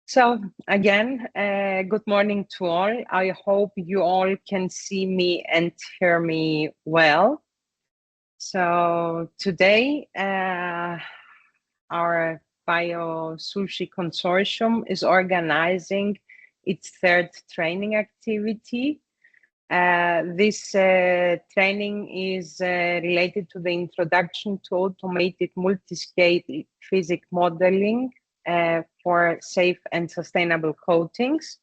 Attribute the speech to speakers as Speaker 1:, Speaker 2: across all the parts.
Speaker 1: So again, good morning to all. I hope you all can see me and hear me well. So today, our BIO-SUSHY consortium is organizing its third training activity. This training is related to the introduction to automated multiscale physics modeling for safe and sustainable coatings.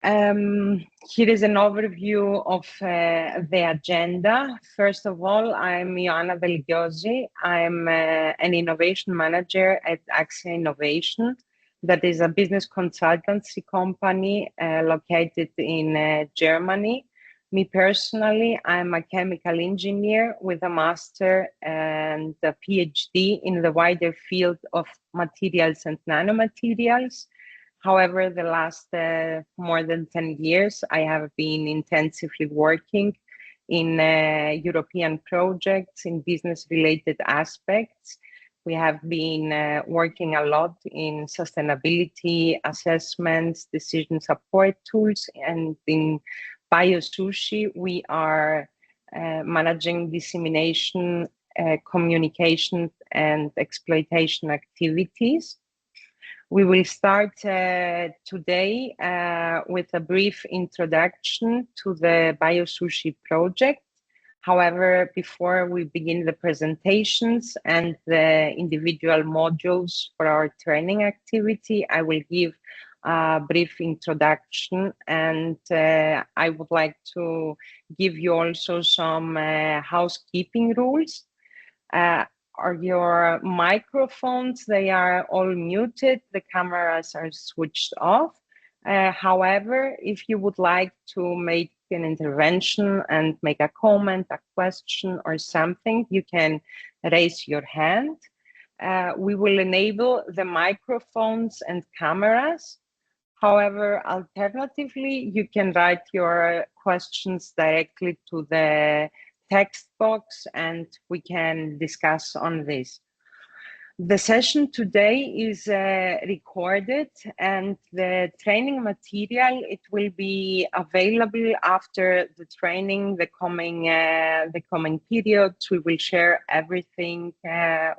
Speaker 1: Here is an overview of the agenda. First of all, I'm Ioanna Velgiosi. I'm an innovation manager at Axia Innovation. That is a business consultancy company located in Germany. Me personally, I'm a chemical engineer with a master and a PhD in the wider field of materials and nanomaterials. However, the last more than 10 years, I have been intensively working in European projects in business-related aspects. We have been working a lot in sustainability assessments, decision support tools, and in BIO-SUSHY, we are managing dissemination, communication, and exploitation activities. We will start today with a brief introduction to the BIO-SUSHY project. However, before we begin the presentations and the individual modules for our training activity, I will give a brief introduction, and I would like to give you also some housekeeping rules. Your microphones, they are all muted, the cameras are switched off. However, if you would like to make an intervention and make a comment, a question or something, you can raise your hand. We will enable the microphones and cameras. However, alternatively, you can write your questions directly to the text box and we can discuss on this. The session today is recorded, and the training material, it will be available after the training, the coming periods. We will share everything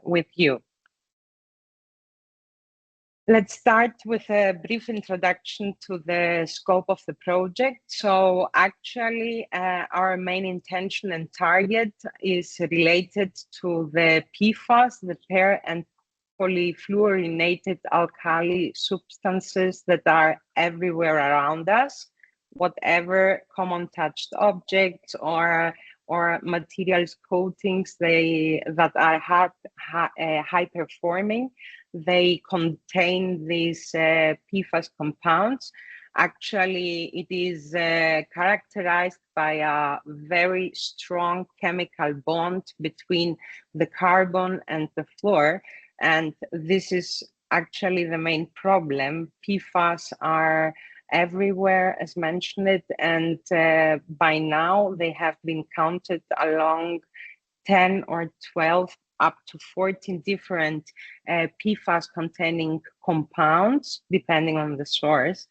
Speaker 1: with you. Let's start with a brief introduction to the scope of the project. So actually, our main intention and target is related to the PFAS, the pair and polyfluorinated alkali substances that are everywhere around us, whatever common touched objects or materials coatings that are high performing. They contain these PFAS compounds. Actually, it is characterized by a very strong chemical bond between the carbon and the fluor. And this is actually the main problem. PFAS are everywhere, as mentioned, and by now they have been counted along 10 or 12 up to 14 different PFAS containing compounds, depending on the source.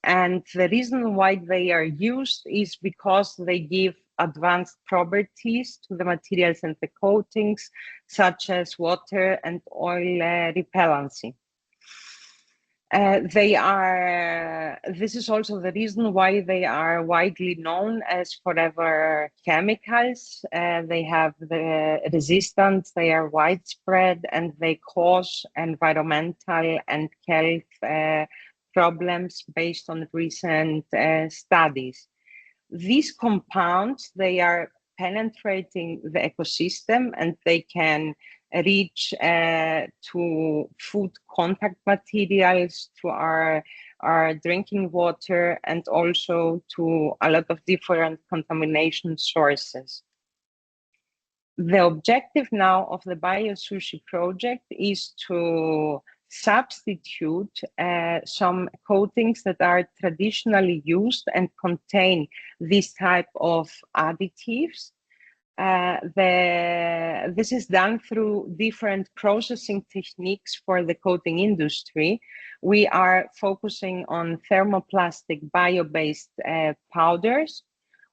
Speaker 1: And the reason why they are used is because they give advanced properties to the materials and the coatings, such as water and oil repellency. This is also the reason why they are widely known as forever chemicals. They have the resistance, they are widespread, and they cause environmental and health problems based on recent studies. These compounds, they are penetrating the ecosystem and they can reach to food contact materials, to our drinking water, and also to a lot of different contamination sources. The objective now of the BIO-SUSHY project is to substitute some coatings that are traditionally used and contain this type of additives. This is done through different processing techniques for the coating industry. We are focusing on thermoplastic bio-based powders,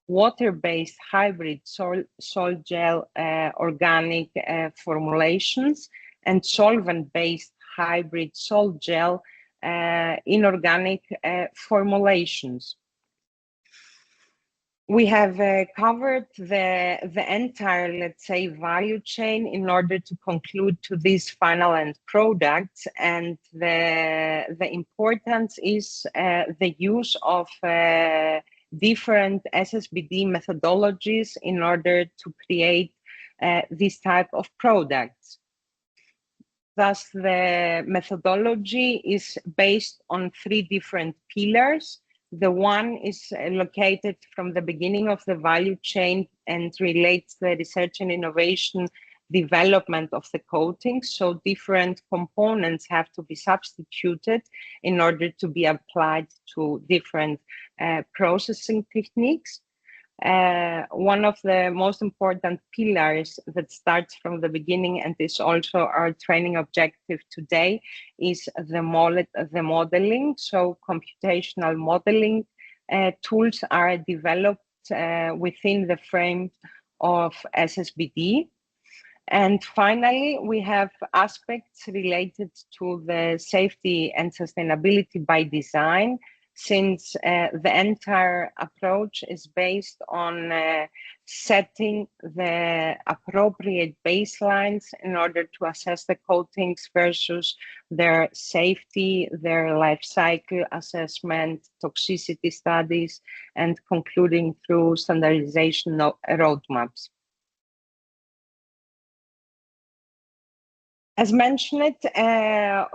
Speaker 1: water-based hybrid salt gel organic formulations, and solvent-based hybrid salt gel inorganic formulations. We have covered the entire, let's say, value chain in order to conclude to these final end products, and the importance is the use of different SSbD methodologies in order to create this type of products. Thus, the methodology is based on 3 different pillars. The one is located from the beginning of the value chain and relates the research and innovation development of the coatings. So different components have to be substituted in order to be applied to different processing techniques. One of the most important pillars that starts from the beginning and is also our training objective today is the modeling. So computational modeling tools are developed within the frame of SSbD. And finally, we have aspects related to the safety and sustainability by design, since the entire approach is based on setting the appropriate baselines in order to assess the coatings versus their safety, their life cycle assessment, toxicity studies, and concluding through standardization roadmaps. As mentioned,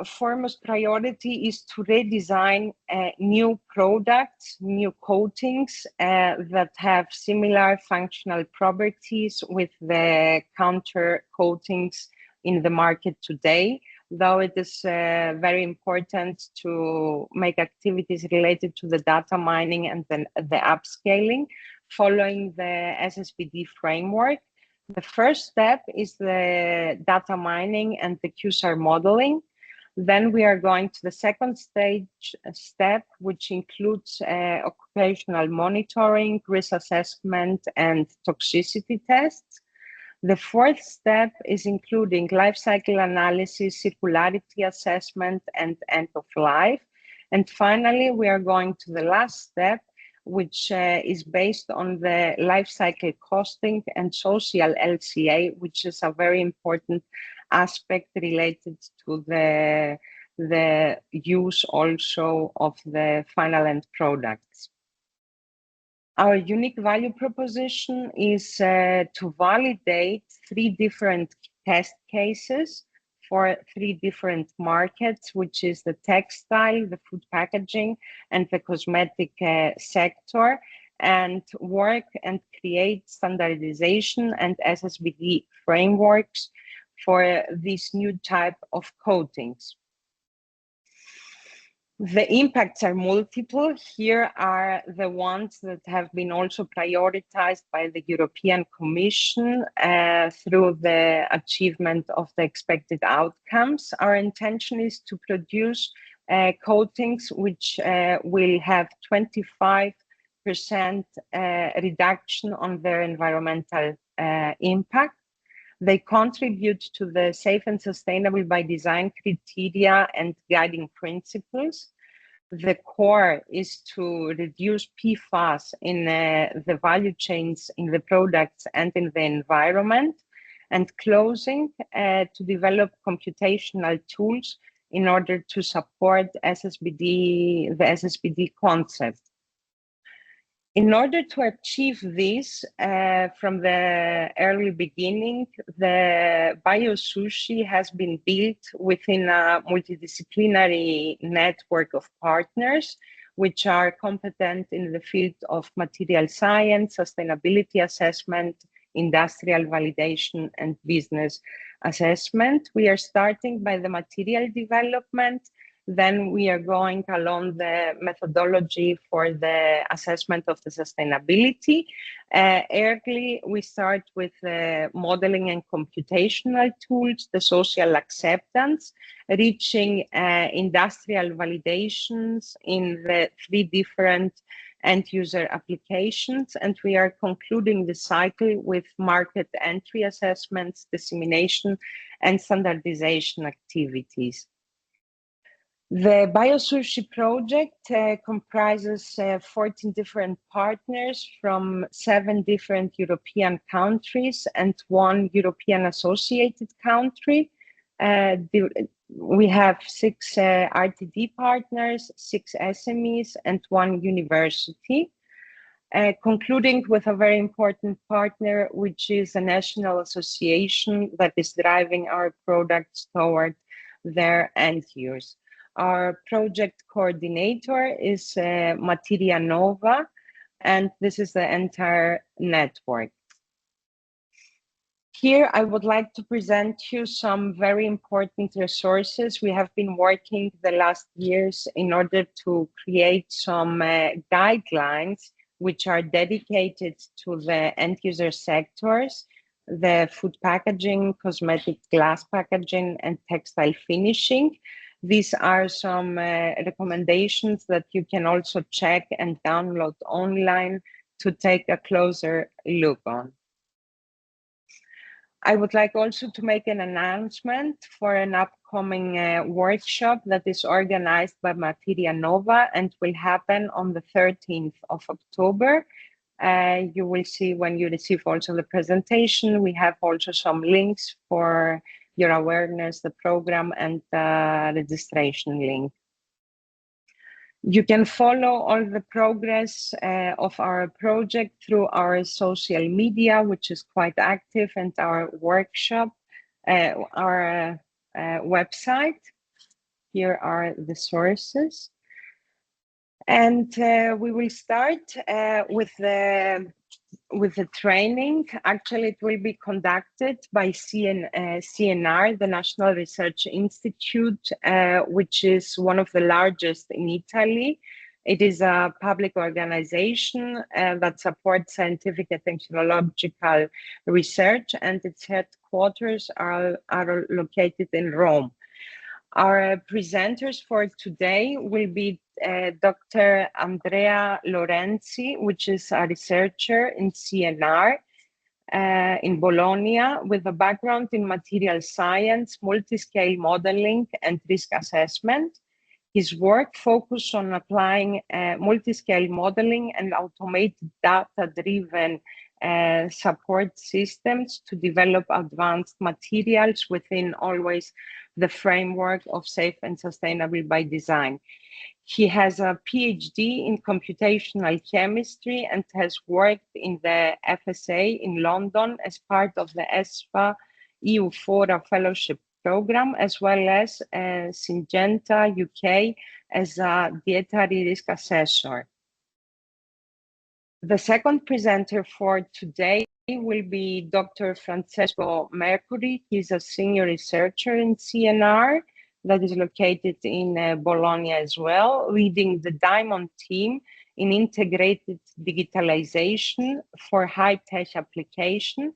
Speaker 1: foremost priority is to redesign new products, new coatings that have similar functional properties with the counter coatings in the market today, though it is very important to make activities related to the data mining and the upscaling following the SSbD framework. The first step is the data mining and the QSAR modeling. Then we are going to the second step, which includes occupational monitoring, risk assessment, and toxicity tests. The fourth step is including life cycle analysis, circularity assessment, and end of life. And finally, we are going to the last step, which is based on the life cycle costing and social LCA, which is a very important aspect related to the use also of the final end products. Our unique value proposition is to validate 3 different test cases for 3 different markets, which is the textile, the food packaging, and the cosmetic sector, and work and create standardization and SSbD frameworks for this new type of coatings. The impacts are multiple. Here are the ones that have been also prioritized by the European Commission through the achievement of the expected outcomes. Our intention is to produce coatings which will have 25% reduction on their environmental impact. They contribute to the safe and sustainable by design criteria and guiding principles. The core is to reduce PFAS in the value chains, in the products and in the environment. And closing, to develop computational tools in order to support the SSbD concept. In order to achieve this, from the early beginning, the BIO-SUSHY has been built within a multidisciplinary network of partners, which are competent in the field of material science, sustainability assessment, industrial validation, and business assessment. We are starting by the material development, Then we are going along the methodology for the assessment of the sustainability. Early, we start with modeling and computational tools, the social acceptance, reaching industrial validations in the 3 different end user applications. And we are concluding the cycle with market entry assessments, dissemination, and standardization activities. The BIO-SUSHY project comprises 14 different partners from 7 different European countries and 1 European associated country. We have 6 RTD partners, 6 SMEs, and 1 university. Concluding with a very important partner, which is a national association that is driving our products toward their end use. Our project coordinator is Materia Nova, and this is the entire network. Here, I would like to present you some very important resources. We have been working the last years in order to create some guidelines which are dedicated to the end user sectors, the food packaging, cosmetic glass packaging, and textile finishing. These are some recommendations that you can also check and download online to take a closer look on. I would like also to make an announcement for an upcoming workshop that is organized by Materia Nova and will happen on the 13th of October. You will see when you receive also the presentation, we have also some links for your awareness, the program, and the registration link. You can follow all the progress of our project through our social media, which is quite active, and our workshop, our website. Here are the sources. And we will start with the training. Actually, it will be conducted by CNR, the National Research Institute, which is one of the largest in Italy. It is a public organization that supports scientific and technological research, and its headquarters are located in Rome. Our presenters for today will be Dr. Andrea Lorenzi, which is a researcher in CNR in Bologna with a background in material science, multiscale modeling, and risk assessment. His work focused on applying multiscale modeling and automated data-driven support systems to develop advanced materials within always the framework of safe and sustainable by design. He has a PhD in computational chemistry and has worked in the FSA in London as part of the ESPA EU4 fellowship program, as well as Syngenta UK as a dietary risk assessor. The second presenter for today will be Dr. Francesco Mercuri. He's a senior researcher in CNR that is located in Bologna as well, leading the Diamond team in integrated digitalization for high-tech application.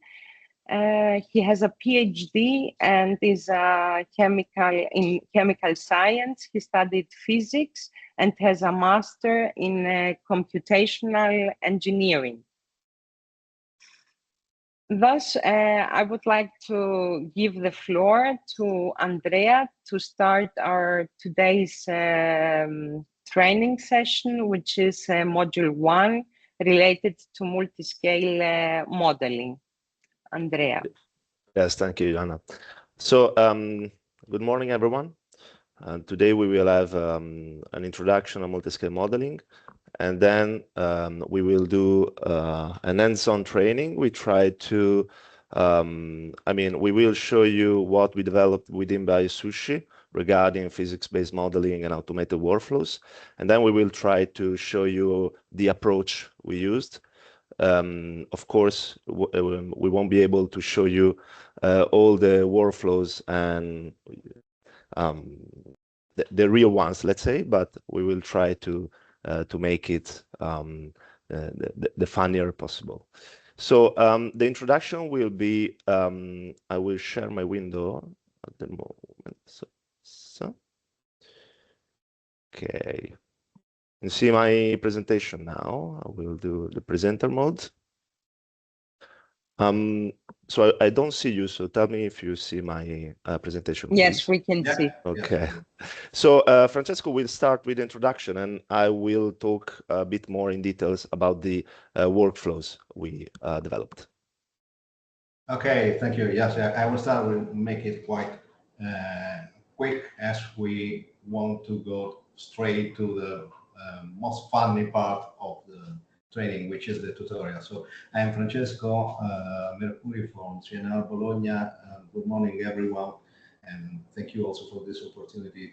Speaker 1: He has a PhD and is in chemical science. He studied physics and has a master in computational engineering. Thus, I would like to give the floor to Andrea to start our today's training session, which is module 1 related to multiscale modeling. Andrea.
Speaker 2: Yes, thank you, Joanna. So, good morning, everyone. Today we will have an introduction on multiscale modeling, and then we will do an hands-on training. We try to, we will show you what we developed within BIO-SUSHY regarding physics-based modeling and automated workflows, and then we will try to show you the approach we used. Of course, we won't be able to show you all the workflows and the real ones, let's say, but we will try to make it the funnier possible. So the introduction will be, I will share my window at the moment. So. Okay. You see my presentation now. I will do the presenter mode. So I don't see you, so tell me if you see my presentation, please.
Speaker 1: Yes, we can see.
Speaker 2: Okay. So Francesco will start with the introduction, and I will talk a bit more in details about the workflows we developed.
Speaker 3: Okay, thank you. Yes, I will start with make it quite quick, as we want to go straight to the most funny part of the training, which is the tutorial. So I am Francesco Mercuri from Triennale Bologna. Good morning, everyone, and thank you also for this opportunity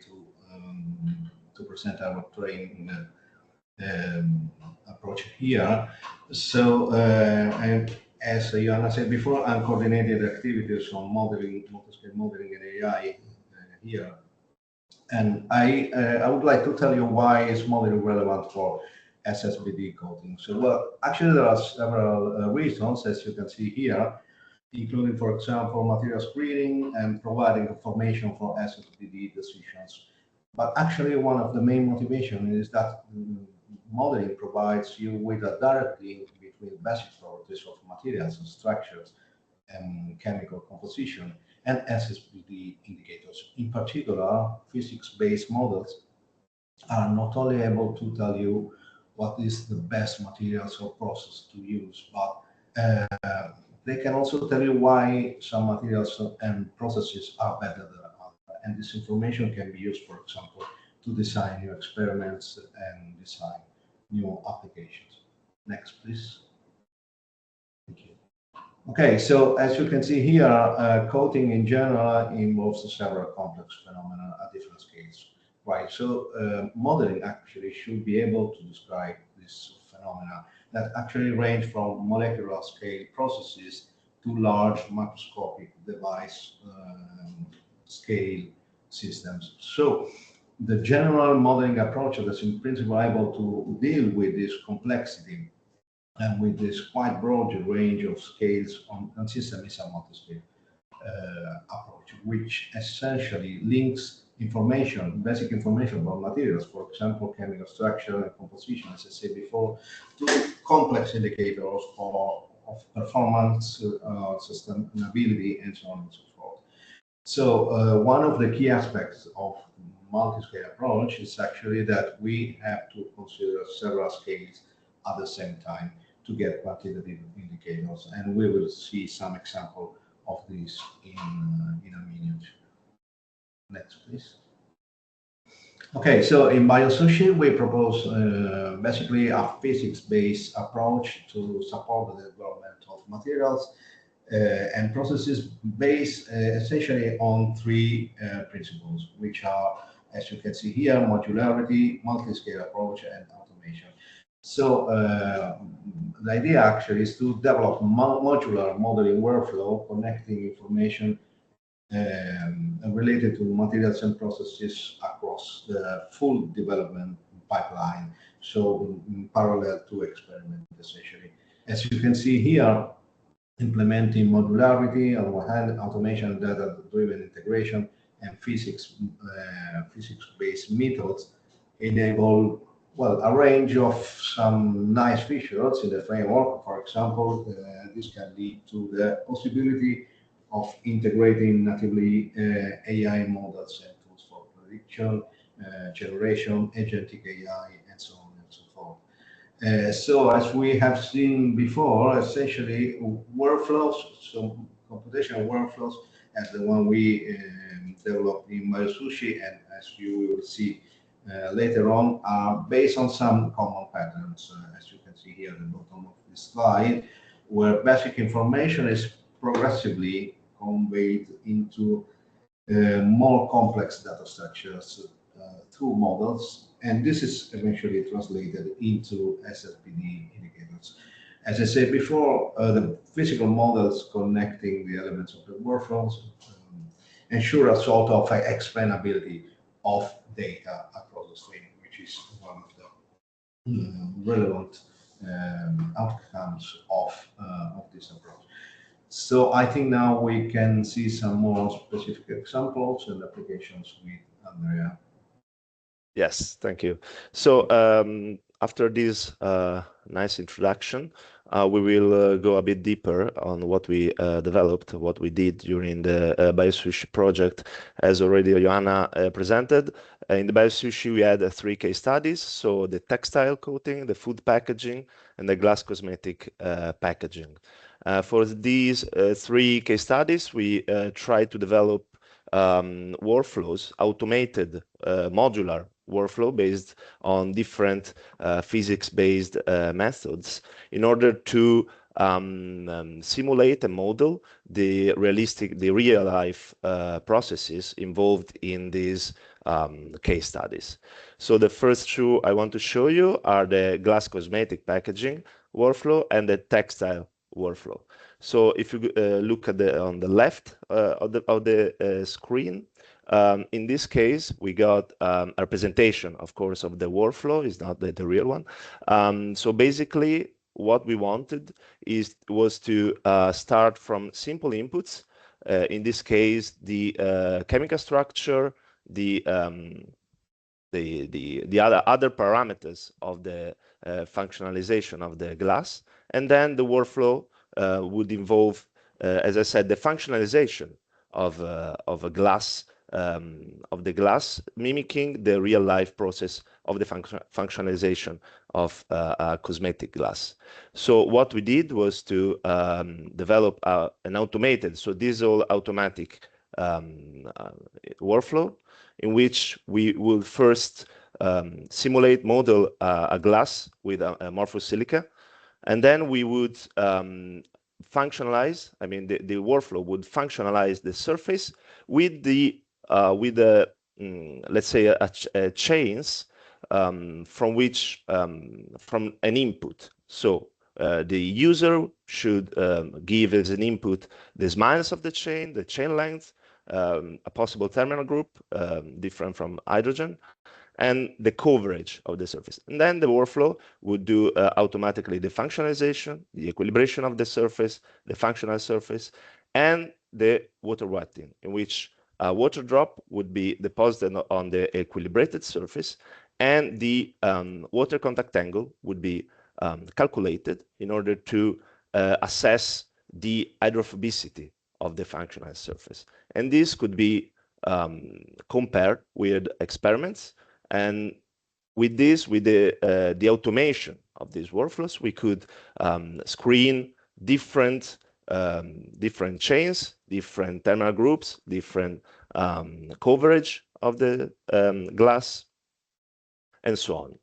Speaker 3: to present our training approach here. So as Joanna said before, I'm coordinating activities on modeling, multiscale modeling and AI here. And I would like to tell you why is modeling relevant for SSbD coating. So, well, actually there are several reasons, as you can see here, including, for example, material screening and providing information for SSbD decisions. But actually, one of the main motivations is that modeling provides you with a direct link between basic properties of materials and structures and chemical composition and SSbD indicators. In particular, physics-based models are not only able to tell you what is the best materials or process to use, but they can also tell you why some materials and processes are better than others. And this information can be used, for example, to design new experiments and design new applications. Next, please. Thank you. Okay, so as you can see here, coating in general involves several complex phenomena at different scales, right? So modeling actually should be able to describe this phenomena that actually range from molecular scale processes to large macroscopic device scale systems. So the general modeling approach is in principle able to deal with this complexity and with this quite broad range of scales on system is a multiscale approach, which essentially links information, basic information about materials, for example, chemical structure and composition, as I said before, to complex indicators of performance, sustainability, and so on and so forth. So one of the key aspects of multi-scale approach is actually that we have to consider several scales at the same time to get quantitative indicators, and we will see some example of this in a minute. Next, please. Okay, so in BIO-SUSHY, we propose basically a physics-based approach to support the development of materials and processes based essentially on three principles, which are, as you can see here, modularity, multi-scale approach, and automation. So the idea actually is to develop modular modeling workflow connecting information related to materials and processes across the full development pipeline, so in parallel to experiment essentially. As you can see here, implementing modularity on one hand, automation, data-driven integration, and physics-based methods enable, well, a range of some nice features in the framework. For example, this can lead to the possibility of integrating natively AI models and tools for prediction, generation, agentic AI, and so on and so forth. So as we have seen before, essentially workflows, so computational workflows, as the one we developed in BIO-SUSHY, and as you will see later on, are based on some common patterns, as you can see here at the bottom of this slide, where basic information is progressively conveyed into more complex data structures through models, and this is eventually translated into SSbD indicators. As I said before, the physical models connecting the elements of the workflows ensure a sort of explainability of data across the stream, which is one of the relevant outcomes of this approach. So I think now we can see some more specific examples and applications with Andrea.
Speaker 2: Yes, thank you. So after this nice introduction, we will go a bit deeper on what we developed, what we did during the BIO-SUSHY project, as already Joanna presented. In the BIO-SUSHY, we had 3 case studies, so the textile coating, the food packaging, and the glass cosmetic packaging. For these 3 case studies, we tried to develop workflows, automated modular workflow based on different physics-based methods in order to simulate and model the real life processes involved in these case studies. So the first 2 I want to show you are the glass cosmetic packaging workflow and the textile workflow. So if you look at on the left of the screen, in this case, we got a representation, of course, of the workflow. It's not the real one. So basically, what we wanted was to start from simple inputs. In this case, the chemical structure, the other parameters of the functionalization of the glass, and then the workflow would involve, as I said, the functionalization of a glass, of the glass, mimicking the real life process of the functionalization of a cosmetic glass. So what we did was to develop an automated, so this is all automatic workflow, in which we will first simulate, model a glass with a amorphous silica, and then we would functionalize, I mean, the workflow would functionalize the surface with let's say chains from which from an input. So the user should give as an input the smiles of the chain length, a possible terminal group different from hydrogen, and the coverage of the surface. And then the workflow would do automatically the functionalization, the equilibration of the surface, the functional surface, and the water wetting, in which a water drop would be deposited on the equilibrated surface, and the water contact angle would be calculated in order to assess the hydrophobicity of the functional surface. And this could be compared with experiments. And with this, with the automation of these workflows, we could screen different chains, different terminal groups, different coverage of the glass, and so on.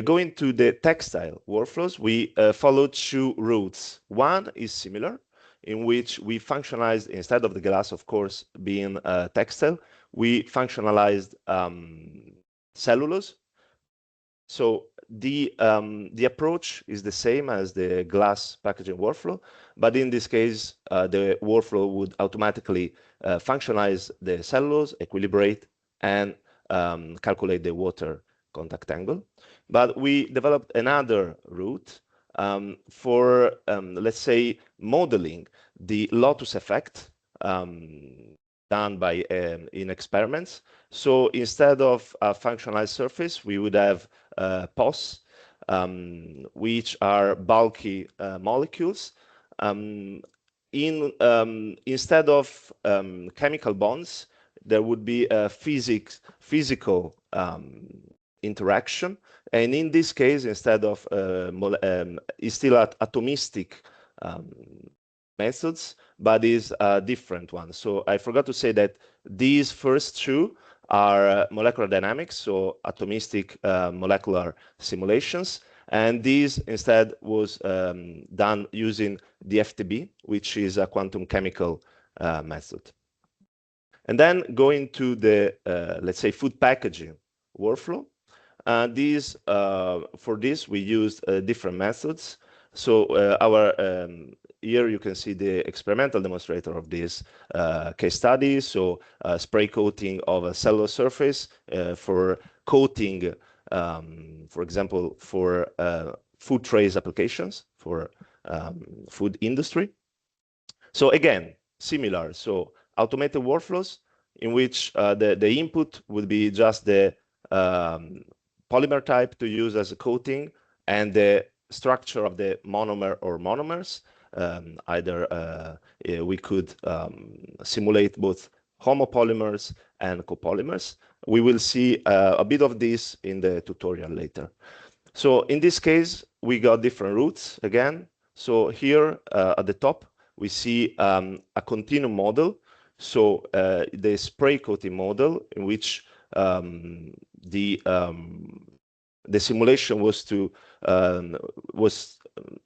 Speaker 2: Going to the textile workflows, we followed 2 routes. One is similar, in which we functionalized, instead of the glass, of course, being textile, we functionalized cellulose. So the approach is the same as the glass packaging workflow, but in this case, the workflow would automatically functionalize the cellulose, equilibrate, and calculate the water contact angle. But we developed another route for, let's say, modeling the lotus effect done by in experiments. So instead of a functionalized surface, we would have POS, which are bulky molecules. Instead of chemical bonds, there would be a physical interaction. And in this case, instead of it's still atomistic methods, but is a different one. So I forgot to say that these first 2 are molecular dynamics, so atomistic molecular simulations. And these instead was done using the FTB, which is a quantum chemical method. And then going to the, let's say, food packaging workflow. For this, we used different methods. So here you can see the experimental demonstrator of this case study. So spray coating of a cellulose surface for coating, for example, for food trays applications for food industry. So again, similar. So automated workflows in which the input would be just the polymer type to use as a coating and the structure of the monomer or monomers. Either we could simulate both homopolymers and copolymers. We will see a bit of this in the tutorial later. So in this case, we got different routes again. So here at the top, we see a continuum model. So the spray coating model in which the simulation was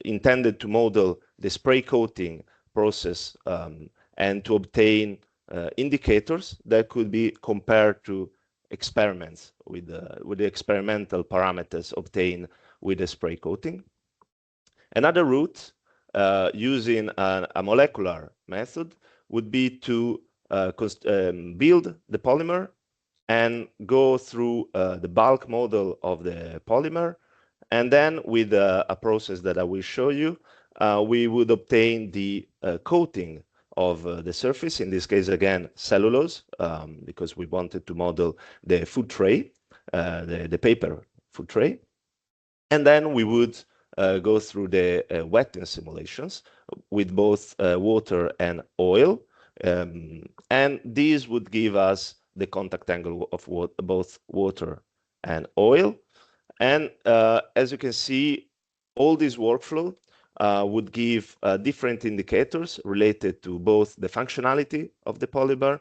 Speaker 2: intended to model the spray coating process and to obtain indicators that could be compared to experiments with the experimental parameters obtained with the spray coating. Another route using a molecular method would be to build the polymer and go through the bulk model of the polymer. And then with a process that I will show you, we would obtain the coating of the surface, in this case, again, cellulose, because we wanted to model the food tray, the paper food tray. And then we would go through the wetting simulations with both water and oil. And these would give us the contact angle of both water and oil. And as you can see, all this workflow would give different indicators related to both the functionality of the polymer,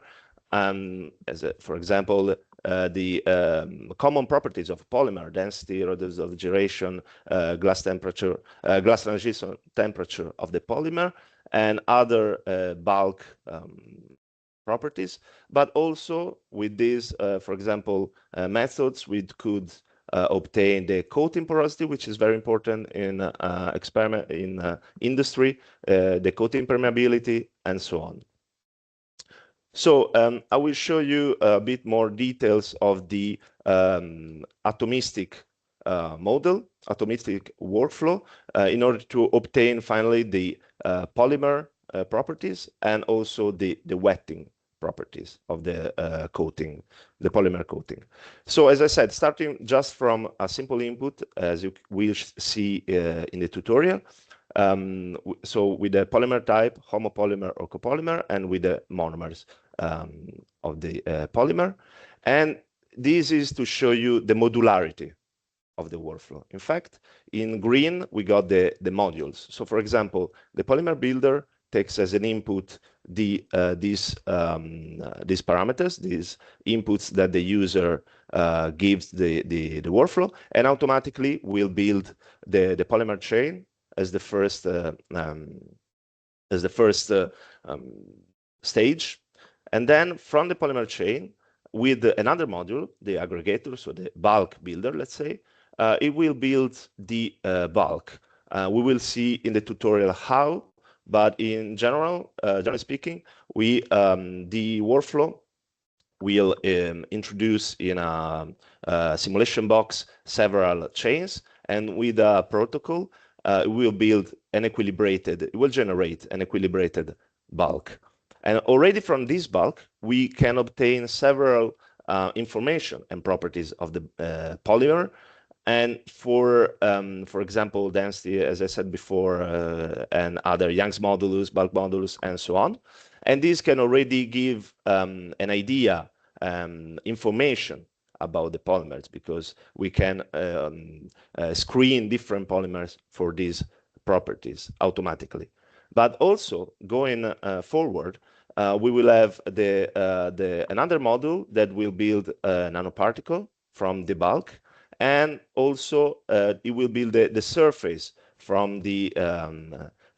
Speaker 2: for example, the common properties of polymer: density, radius of gyration, glass temperature, glass transition temperature of the polymer, and other bulk properties. But also with these, for example, methods, we could obtain the coating porosity, which is very important in industry, the coating permeability, and so on. So I will show you a bit more details of the atomistic model, atomistic workflow, in order to obtain finally the polymer properties and also the wetting properties of the coating, the polymer coating. So as I said, starting just from a simple input, as you will see in the tutorial, so with the polymer type, homopolymer or copolymer, and with the monomers of the polymer. And this is to show you the modularity of the workflow. In fact, in green, we got the modules. So for example, the polymer builder takes as an input these parameters, these inputs that the user gives the workflow, and automatically will build the polymer chain as the first stage. And then from the polymer chain, with another module, the aggregator, so the bulk builder, let's say, it will build the bulk. We will see in the tutorial how, but in general, generally speaking, the workflow will introduce in a simulation box several chains, and with a protocol, it will generate an equilibrated bulk. And already from this bulk, we can obtain several information and properties of the polymer. And for example, density, as I said before, and other Young's modulus, bulk modulus, and so on. And these can already give an idea, information about the polymers, because we can screen different polymers for these properties automatically. But also going forward, we will have another module that will build a nanoparticle from the bulk, and also it will build the surface from the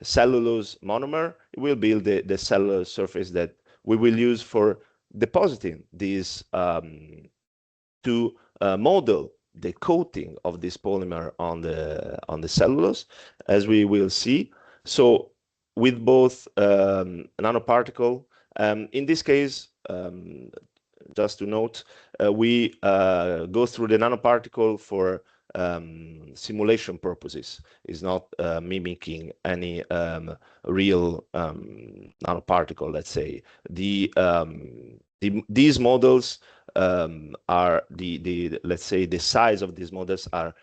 Speaker 2: cellulose monomer. It will build the cellulose surface that we will use for depositing these to model the coating of this polymer on the cellulose, as we will see. So with both nanoparticle, in this case, just to note, we go through the nanoparticle for simulation purposes. Is not mimicking any real nanoparticle, let's say. These models are let's say the size of these models are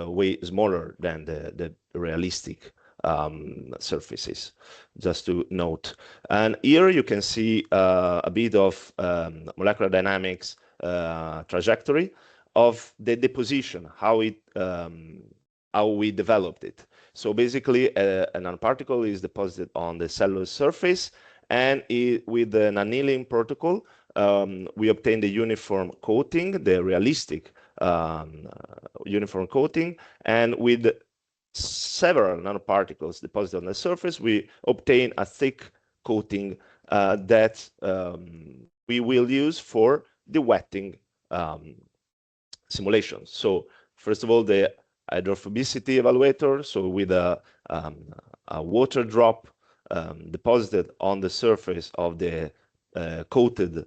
Speaker 2: way smaller than the realistic surfaces, just to note. And here you can see a bit of molecular dynamics trajectory of the deposition, how we developed it. So basically, a nanoparticle is deposited on the cellulose surface, and with an annealing protocol, we obtain the uniform coating, the realistic uniform coating, and with several nanoparticles deposited on the surface, we obtain a thick coating that we will use for the wetting simulations. So first of all, the hydrophobicity evaluator, so with a water drop deposited on the surface of the coated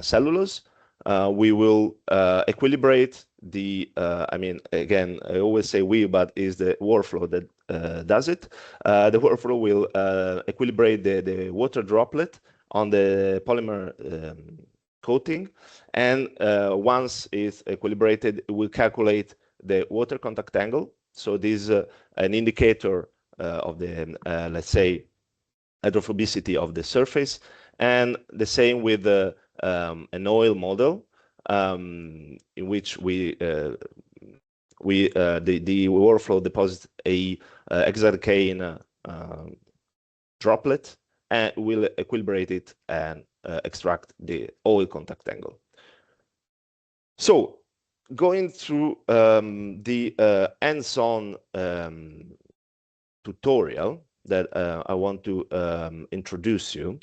Speaker 2: cellulose, we will equilibrate the, I mean, again, I always say we, but is the workflow that does it. The workflow will equilibrate the water droplet on the polymer coating, and once it's equilibrated, it will calculate the water contact angle. So this is an indicator of the, let's say, hydrophobicity of the surface, and the same with an oil model in which the workflow deposits a hexadecane droplet and will equilibrate it and extract the oil contact angle. So going through the hands-on tutorial that I want to introduce you.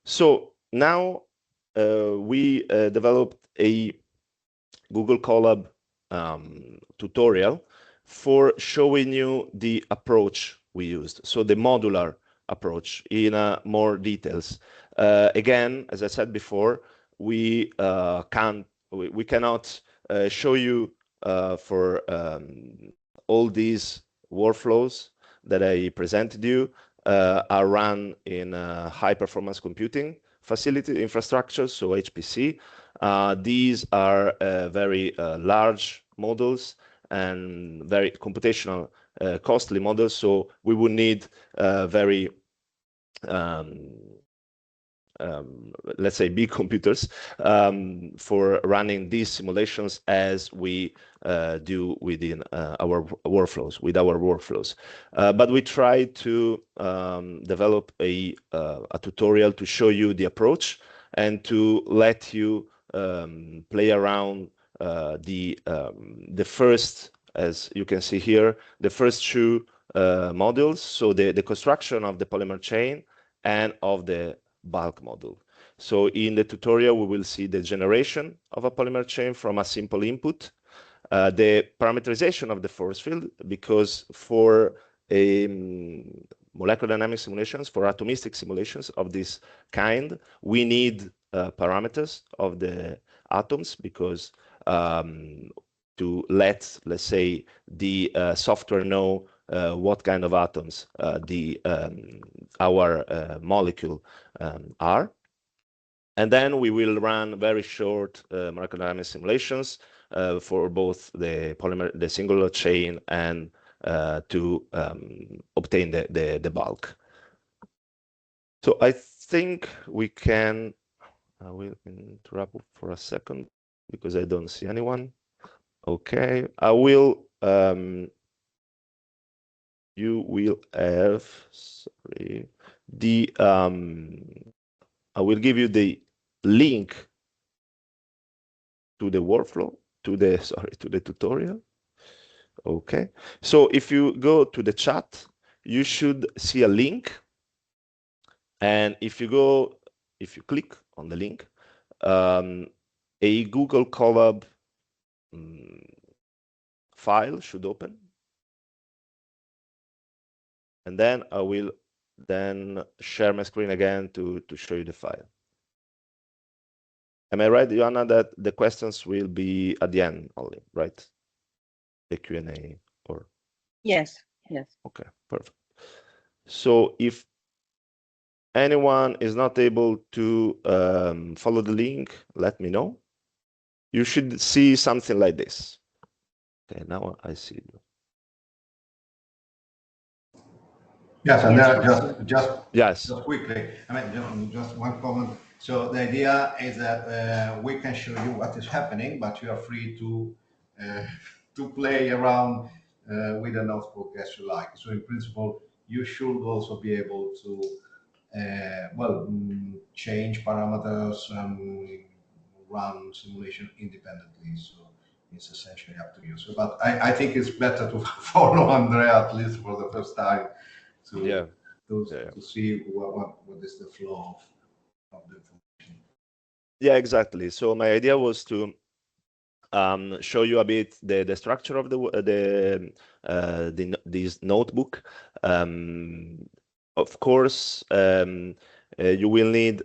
Speaker 2: So now we developed a Google Colab tutorial for showing you the approach we used. So the modular approach in more details. Again, as I said before, we cannot show you for all these workflows that I presented you are run in high performance computing facility infrastructure, so HPC. These are very large models and very computational costly models, so we would need very let's say big computers for running these simulations as we do within our workflows. But we try to develop a tutorial to show you the approach and to let you play around the first, as you can see here, the first two modules. So the construction of the polymer chain and of the bulk module. So in the tutorial, we will see the generation of a polymer chain from a simple input, the parameterization of the force field, because for molecular dynamic simulations, for atomistic simulations of this kind, we need parameters of the atoms, because to let's say, the software know what kind of atoms our molecule are. And then we will run very short molecular dynamic simulations for both the polymer, the singular chain, and to obtain the bulk. So I think we can, I will interrupt for a second because I don't see anyone. Okay, I will, you will have, sorry, the, I will give you the link to the workflow, to the, sorry, to the tutorial. Okay, so if you go to the chat, you should see a link. And if you click on the link, a Google Colab file should open. And then I will then share my screen again to show you the file. Am I right, Joanna, that the questions will be at the end only, right? The Q&A or?
Speaker 1: Yes, yes.
Speaker 2: Okay, perfect. So if anyone is not able to follow the link, let me know. You should see something like this. Okay, now I see you.
Speaker 3: Yes, and
Speaker 2: yes.
Speaker 3: Just quickly, I mean, just one comment. So the idea is that we can show you what is happening, but you are free to play around with a notebook as you like. So in principle, you should also be able to change parameters and run simulation independently. So it's essentially up to you. So, but I think it's better to follow Andrea at least for the first time to see what is the flow of the information.
Speaker 2: Yeah, exactly. So my idea was to show you a bit the structure of this notebook. Of course, you will need,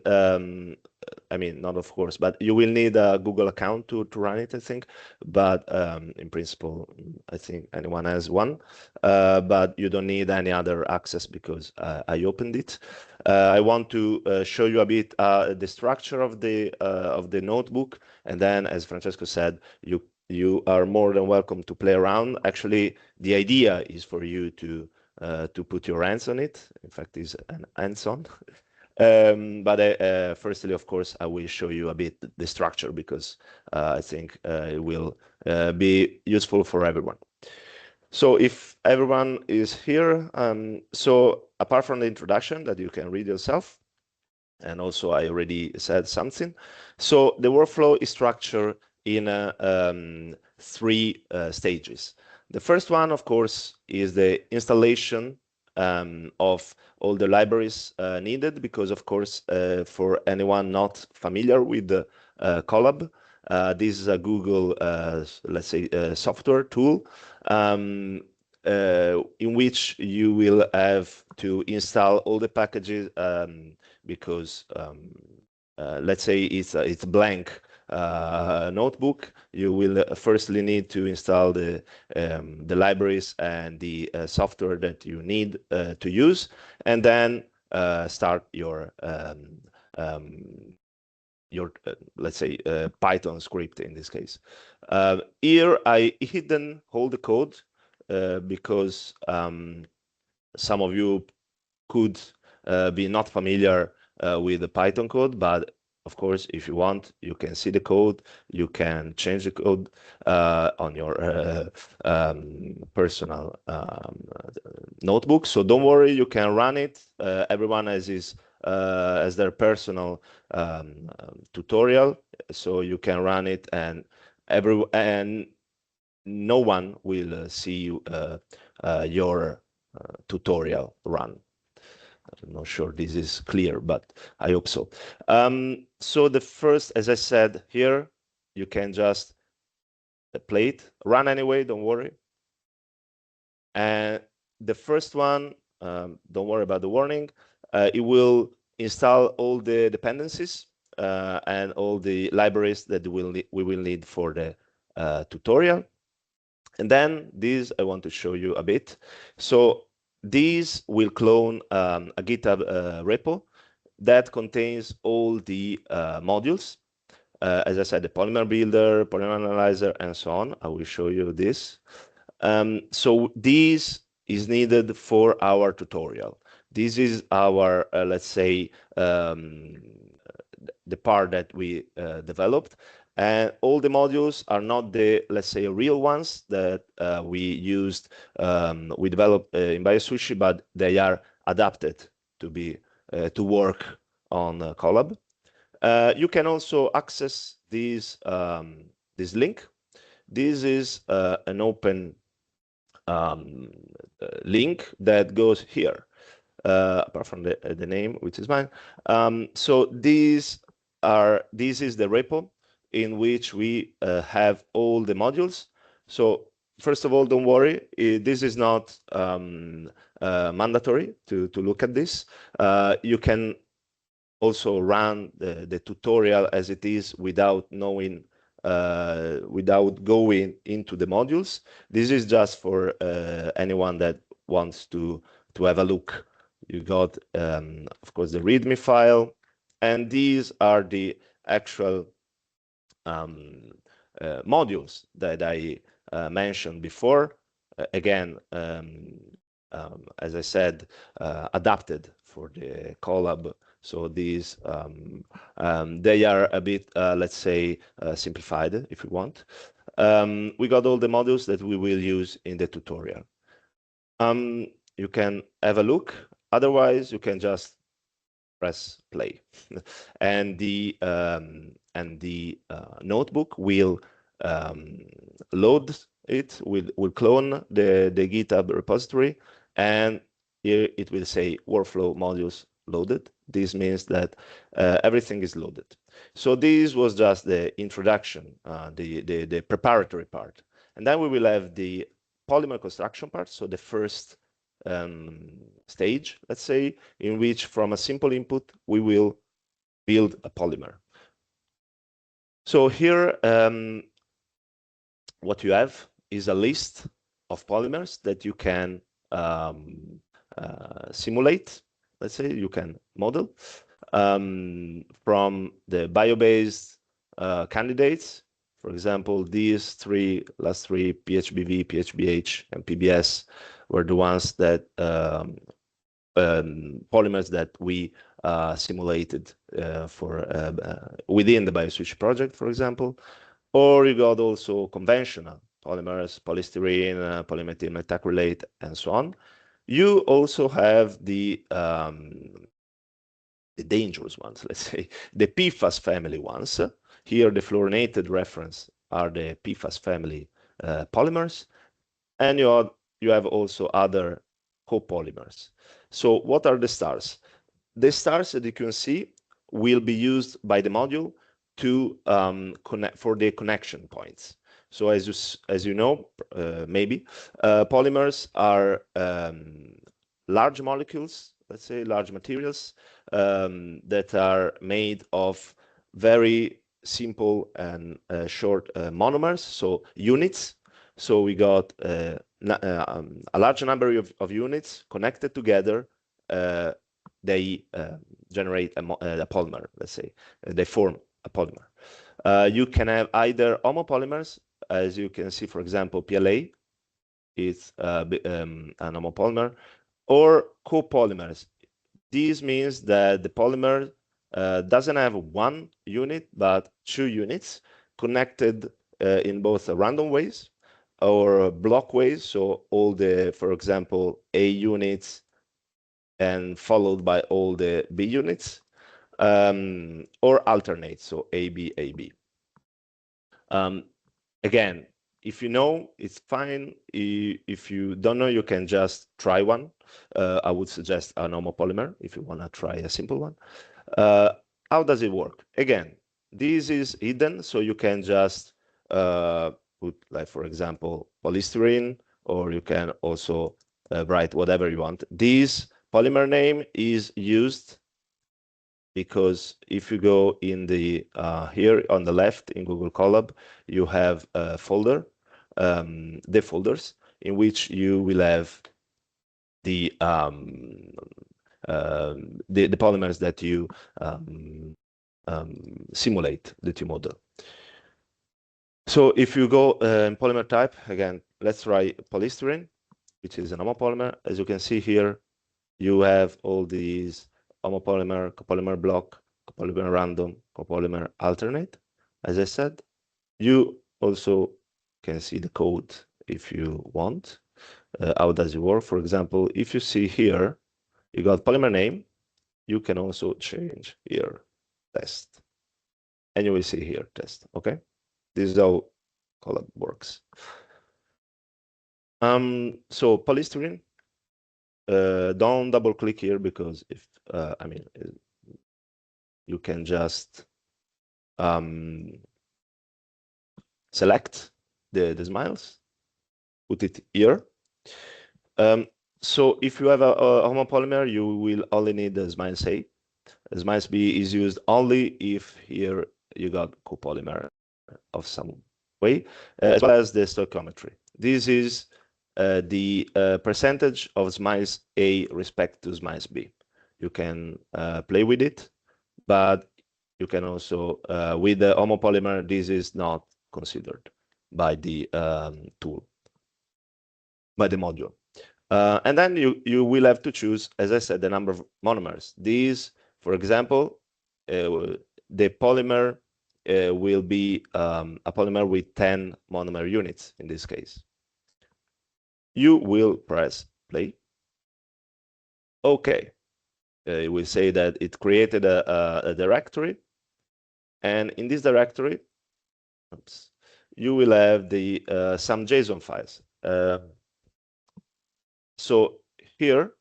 Speaker 2: I mean, not of course, but you will need a Google account to run it, I think. But in principle, I think anyone has one. But you don't need any other access because I opened it. I want to show you a bit the structure of the notebook, and then, as Francesco said, you are more than welcome to play around. Actually, the idea is for you to put your hands on it. In fact, it's an hands-on. But firstly, of course, I will show you a bit the structure because I think it will be useful for everyone. So if everyone is here, so apart from the introduction that you can read yourself, and also I already said something. So the workflow is structured in 3 stages. The first one, of course, is the installation of all the libraries needed, because, of course, for anyone not familiar with the Colab, this is a Google, let's say, software tool in which you will have to install all the packages because let's say it's blank notebook. You will firstly need to install the libraries and the software that you need to use, and then start your let's say Python script in this case. Here I hidden all the code because some of you could be not familiar with the Python code, but of course, if you want, you can see the code, you can change the code on your personal notebook. So don't worry, you can run it. Everyone has his as their personal tutorial, so you can run it, and no one will see your tutorial run. I'm not sure this is clear, but I hope so. So the first, as I said here, you can just play it, run anyway, don't worry. And the first one, don't worry about the warning. It will install all the dependencies and all the libraries that we will need for the tutorial. And then this I want to show you a bit. So these will clone a GitHub repo that contains all the modules. As I said, the polymer builder, polymer analyzer, and so on. I will show you this. So this is needed for our tutorial. This is our, let's say, the part that we developed. And all the modules are not the, let's say, real ones that we used, we developed in BIO-SUSHY, but they are adapted to be to work on Colab. You can also access this link. This is an open link that goes here, apart from the name, which is mine. So this is the repo. in which we have all the modules. So first of all, don't worry, this is not mandatory to look at this. You can also run the tutorial as it is without knowing, without going into the modules. This is just for anyone that wants to have a look. You got, of course, the README file, and these are the actual modules that I mentioned before. Again, as I said, adapted for the Colab. So these, they are a bit, let's say, simplified, if you want. We got all the modules that we will use in the tutorial. You can have a look. Otherwise, you can just press play, and the notebook will load it. Will clone the GitHub repository, and here it will say workflow modules loaded. This means that everything is loaded. So this was just the introduction, the preparatory part, and then we will have the polymer construction part. So the first stage, let's say, in which from a simple input we will build a polymer. So here what you have is a list of polymers that you can simulate, let's say, you can model from the bio-based candidates. For example, these last three, PHBV, PHBH, and PBS, were the ones that polymers that we simulated for within the BIO-SUSHY project, for example. Or you got also conventional polymers, polystyrene, polymethyl methacrylate, and so on. You also have the dangerous ones, let's say, the PFAS family ones. Here, the fluorinated reference are the PFAS family polymers, and you have also other copolymers. So what are the stars? The stars that you can see will be used by the module to connect for the connection points. So as you know, maybe polymers are large molecules, let's say large materials that are made of very simple and short monomers, so units. So we got a large number of units connected together. They generate a polymer, let's say. They form a polymer. You can have either homopolymers, as you can see, for example, PLA is an homopolymer, or copolymers. This means that the polymer doesn't have one unit, but two units connected in both random ways or block ways. So all the, for example, A units and followed by all the B units, or alternate, so AB, AB. Again, if you know, it's fine. If you don't know, you can just try one. I would suggest a homopolymer if you want to try a simple one. How does it work? Again, this is hidden, so you can just put, like, for example, polystyrene, or you can also write whatever you want. This polymer name is used because if you go in the here on the left in Google Colab, you have a folder, the folders in which you will have the polymers that you simulate, that you model. So if you go in polymer type, again, let's try polystyrene, which is an homopolymer. As you can see here, you have all these homopolymer, copolymer block, copolymer random, copolymer alternate. As I said, you also can see the code if you want. How does it work? For example, if you see here, you got polymer name, you can also change here test, and you will see here test. Okay, this is how Colab works. So polystyrene. Don't double click here because if I mean, you can just select the smiles, put it here. So if you have a homopolymer, you will only need the SMILES A. SMILES B is used only if here you got copolymer of some way, as well as the stoichiometry. This is the percentage of SMILES A respect to SMILES B. You can play with it, but you can also, with the homopolymer, this is not considered by the tool, by the module. And then you will have to choose, as I said, the number of monomers. These, for example, the polymer will be a polymer with 10 monomer units in this case. You will press play. Okay. It will say that it created a directory. And in this directory, oops, you will have the some JSON files. So here,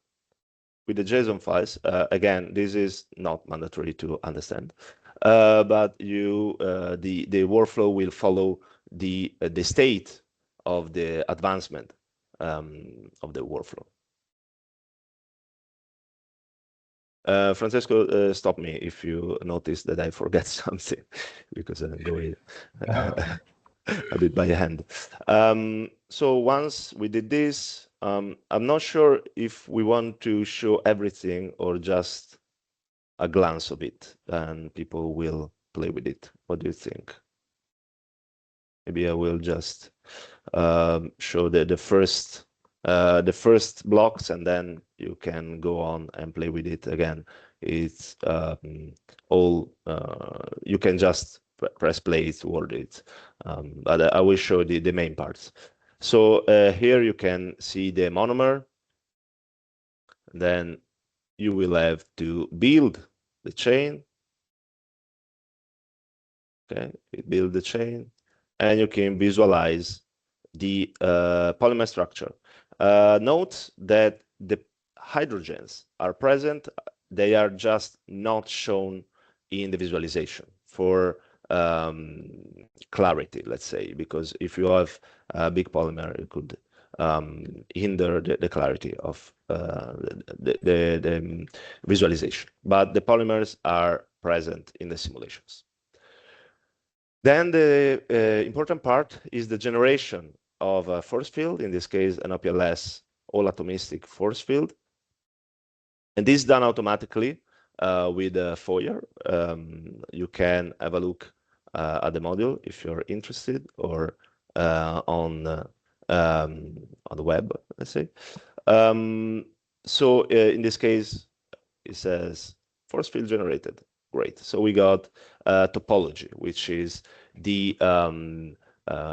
Speaker 2: with the JSON files, again, this is not mandatory to understand, but you the workflow will follow the state of the advancement of the workflow. Francesco, stop me if you notice that I forget something, because I'm going a bit by hand. So once we did this, I'm not sure if we want to show everything or just a glance of it, and people will play with it. What do you think? Maybe I will just show the first blocks, and then you can go on and play with it again. It's all you can just press play toward it, but I will show the main parts. So here you can see the monomer. Then you will have to build the chain. Okay, build the chain, and you can visualize the polymer structure. Note that the hydrogens are present. They are just not shown in the visualization for clarity, let's say, because if you have a big polymer, it could hinder the clarity of the visualization. But the polymers are present in the simulations. Then the important part is the generation of a force field, in this case, an OPLS, all atomistic force field. And this is done automatically with Fourier. You can have a look at the module if you're interested, or on the web, let's say. So in this case, it says force field generated. Great. So we got topology, which is the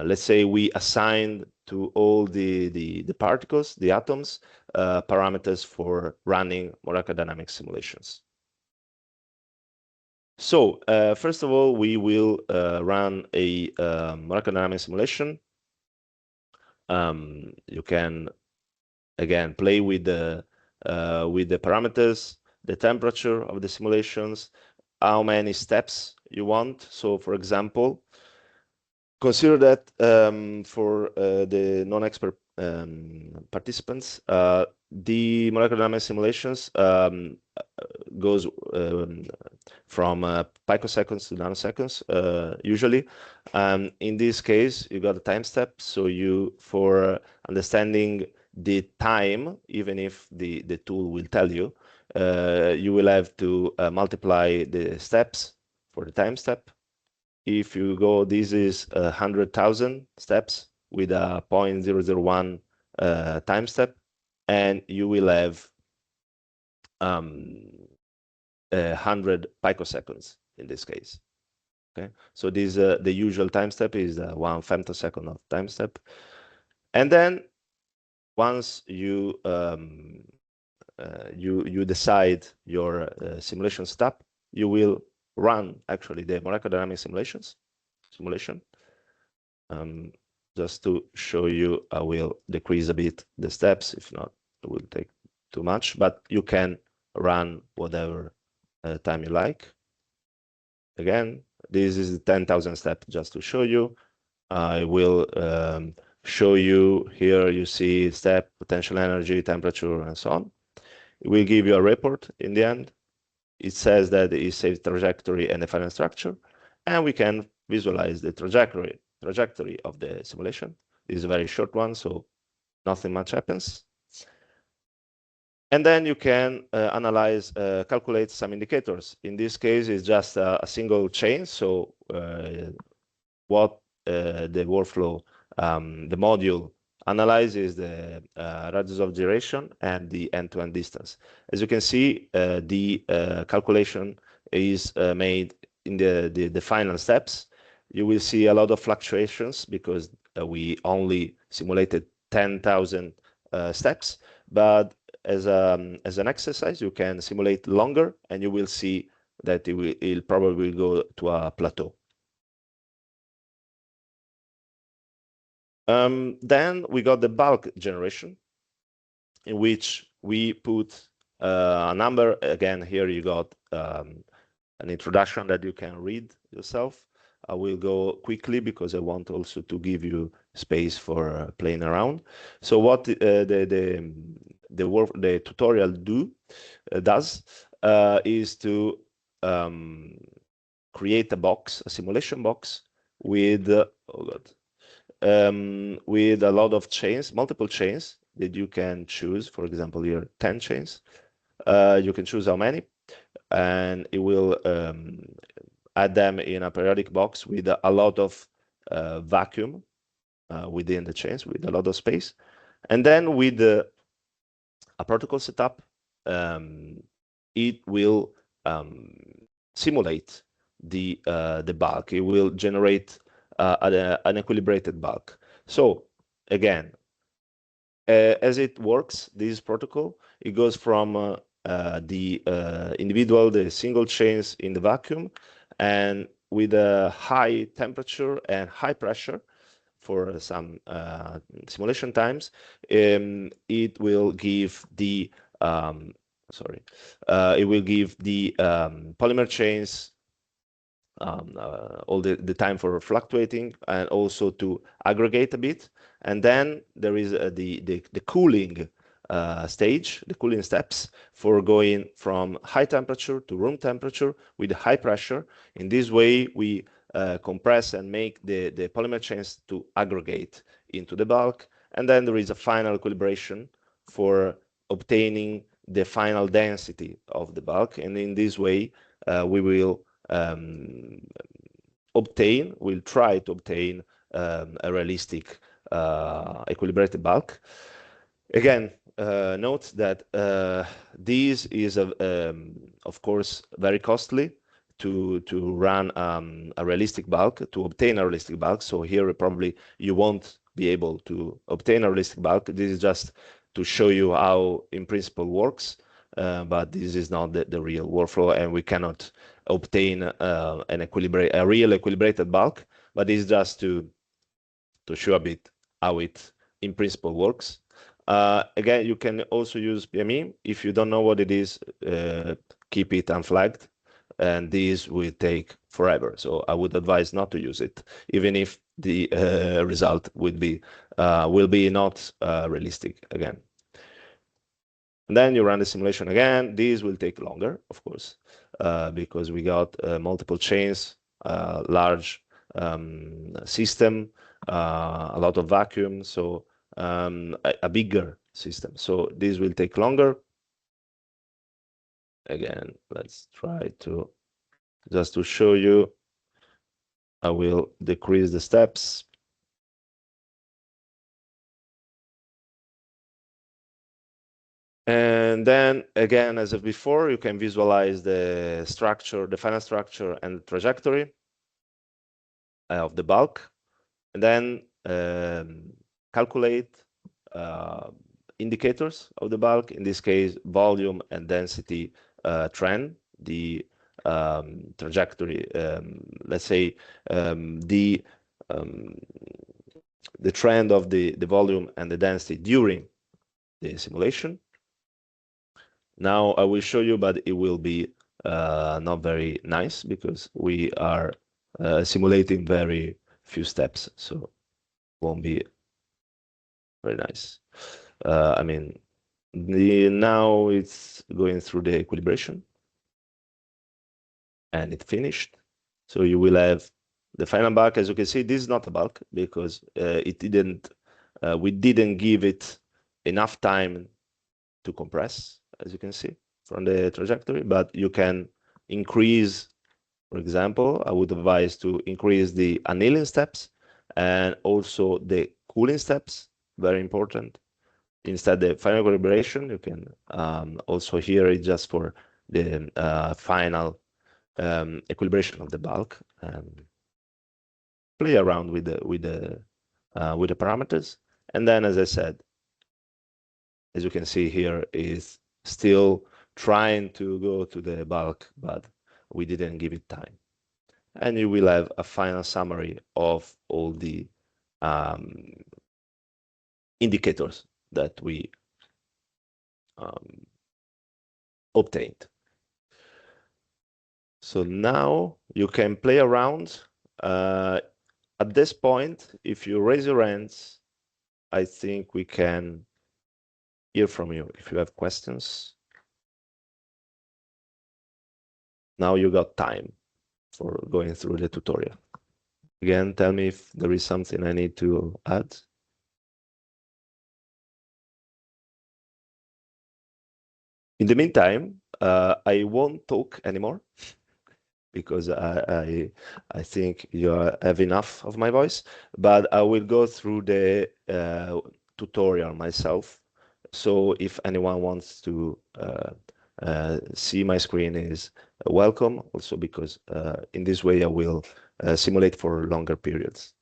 Speaker 2: let's say we assigned to all the particles, the atoms, parameters for running molecular dynamics simulations. So first of all, we will run a molecular dynamics simulation. You can again play with the parameters, the temperature of the simulations, how many steps you want. So for example, consider that for the non-expert participants, the molecular dynamics simulations goes from picoseconds to nanoseconds usually. In this case, you got a time step. So you, for understanding the time, even if the tool will tell you, you will have to multiply the steps for the time step. If you go, this is 100,000 steps with a 0.001 time step, and you will have 100 picoseconds in this case. Okay, so this the usual time step is 1 femtosecond of time step, and then once you you decide your simulation step, you will run actually the molecular dynamics simulation. Just to show you, I will decrease a bit the steps. If not, it will take too much, but you can run whatever time you like. Again, this is 10,000 steps just to show you. I will show you here. You see step, potential energy, temperature, and so on. It will give you a report in the end. It says that it saves trajectory and the final structure, and we can visualize the trajectory of the simulation. This is a very short one, so nothing much happens. And then you can analyze, calculate some indicators. In this case, it's just a single chain. So what the workflow, the module analyzes the radius of gyration and the end-to-end distance. As you can see, the calculation is made in the final steps. You will see a lot of fluctuations because we only simulated 10,000 steps, but as an exercise, you can simulate longer, and you will see that it'll probably go to a plateau. Then we got the bulk generation, in which we put a number. Again, here you got an introduction that you can read yourself. I will go quickly because I want also to give you space for playing around. So what the tutorial does is to create a box, a simulation box with with a lot of chains, multiple chains that you can choose. For example, here 10 chains. You can choose how many, and it will add them in a periodic box with a lot of vacuum within the chains, with a lot of space. And then with a protocol setup, it will simulate the bulk. It will generate an equilibrated bulk. So again, as it works, this protocol, it goes from the single chains in the vacuum, and with a high temperature and high pressure for some simulation times, it will give the polymer chains all the time for fluctuating, and also to aggregate a bit. And then there is the cooling stage, the cooling steps for going from high temperature to room temperature with high pressure. In this way, we compress and make the polymer chains to aggregate into the bulk. And then there is a final equilibration for obtaining the final density of the bulk. And in this way, we will try to obtain a realistic equilibrated bulk. Again, note that this is of course very costly to run a realistic bulk, to obtain a realistic bulk. So here probably you won't be able to obtain a realistic bulk. This is just to show you how in principle works, but this is not the real workflow, and we cannot obtain a real equilibrated bulk. But this is just to show a bit how it in principle works. Again, you can also use PME. If you don't know what it is, keep it unflagged, and this will take forever. So I would advise not to use it, even if the result will be not realistic again. And then you run the simulation again. This will take longer, of course, because we got multiple chains, large system, a lot of vacuum, so a bigger system. So this will take longer. Again, let's try to just to show you. I will decrease the steps. And then again, as of before, you can visualize the structure, the final structure and the trajectory of the bulk, and then calculate indicators of the bulk, in this case, volume and density trend, the trajectory, let's say the trend of the volume and the density during the simulation. Now I will show you, but it will be not very nice because we are simulating very few steps, so won't be very nice. I mean, now it's going through the equilibration, and it finished. So you will have the final bulk. As you can see, this is not a bulk because we didn't give it enough time to compress, as you can see from the trajectory, but you can increase. For example, I would advise to increase the annealing steps and also the cooling steps, very important. Instead, the final equilibration, you can also here it's just for the final equilibration of the bulk. Play around with the parameters, and then, as I said, as you can see here, is still trying to go to the bulk, but we didn't give it time. And you will have a final summary of all the indicators that we obtained. So now you can play around. At this point, if you raise your hands, I think we can hear from you if you have questions. Now you got time for going through the tutorial. Again, tell me if there is something I need to add. In the meantime, I won't talk anymore because I think you have enough of my voice, but I will go through the tutorial myself. So if anyone wants to see my screen, is welcome also, because in this way I will simulate for longer periods.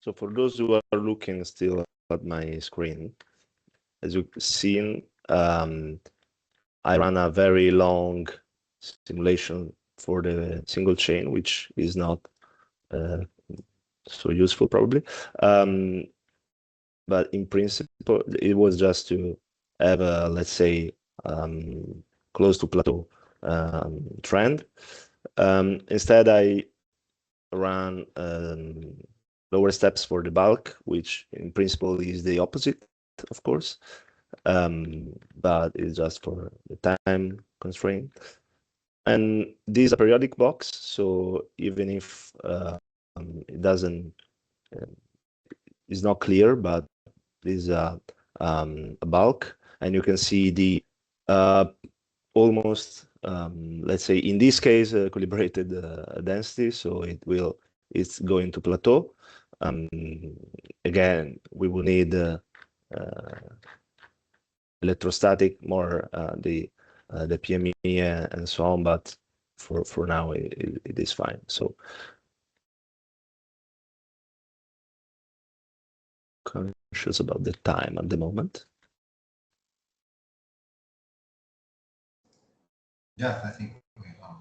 Speaker 2: So for those who are looking still at my screen, as you've seen, I ran a very long simulation for the single chain, which is not so useful probably. But in principle, it was just to have a, let's say, close to plateau trend. Instead, I ran lower steps for the bulk, which in principle is the opposite, of course, but it's just for the time constraint. And this is a periodic box, so even if it doesn't, it's not clear, but this is a bulk, and you can see the almost, let's say, in this case, calibrated density, so it's going to plateau. Again, we will need electrostatic more the PME and so on, but for now it is fine. So conscious about the time at the moment.
Speaker 3: Yeah, I think we are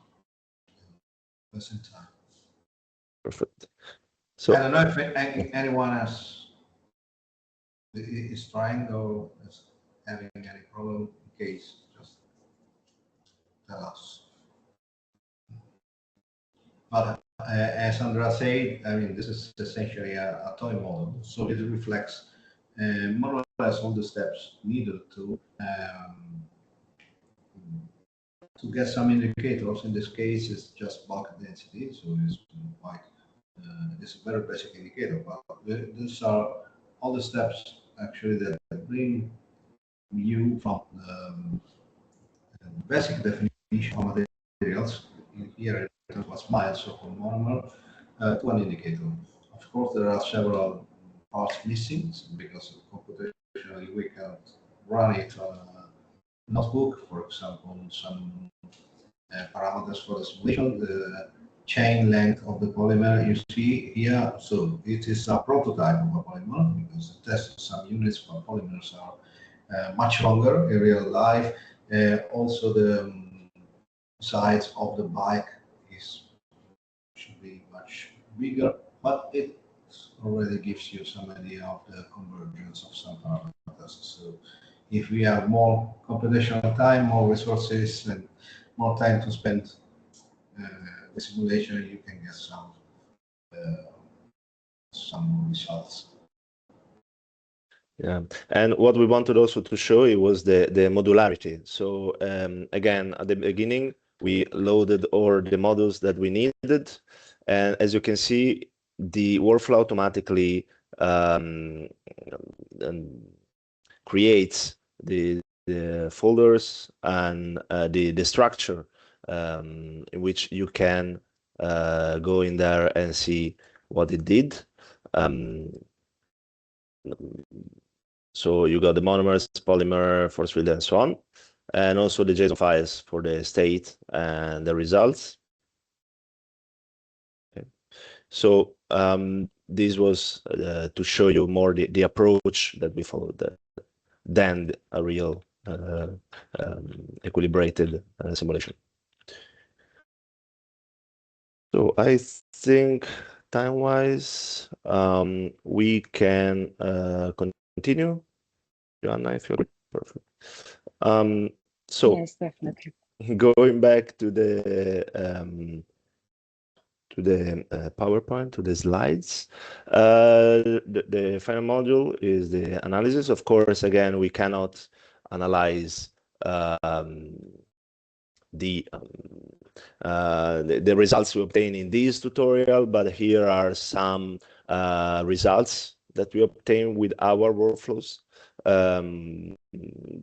Speaker 3: just in time.
Speaker 2: Perfect. So
Speaker 3: I don't know if anyone else is trying or is having any problem. In case, just tell us. But as Andrea said, I mean, this is essentially a toy model, so it reflects more or less all the steps needed to get some indicators. In this case, it's just bulk density, so it's quite it's a very basic indicator. But these are all the steps actually that bring you from the basic definition of materials. Here it was miles, so for monomer, to an indicator. Of course, there are several parts missing because computationally we can run it on a notebook, for example, some parameters for the simulation, the chain length of the polymer you see here. So it is a prototype of a polymer because the test some units for polymers are much longer in real life. Also, the size of the bike should be much bigger, but it already gives you some idea of the convergence of some parameters. So if we have more computational time, more resources, and more time to spend the simulation, you can get some results.
Speaker 2: Yeah, and what we wanted also to show it was the modularity. So again, at the beginning, we loaded all the modules that we needed, and as you can see, the workflow automatically creates the folders and the structure in which you can go in there and see what it did. So you got the monomers, polymer, force field, and so on, and also the JSON files for the state and the results. Okay. So this was to show you more the approach that we followed than a real equilibrated simulation. So I think time-wise, we can continue. Joanna, if you're perfect. So
Speaker 1: yes, definitely.
Speaker 2: Going back to the PowerPoint, to the slides, the final module is the analysis. Of course, again, we cannot analyze the results we obtain in this tutorial, but here are some results that we obtain with our workflows.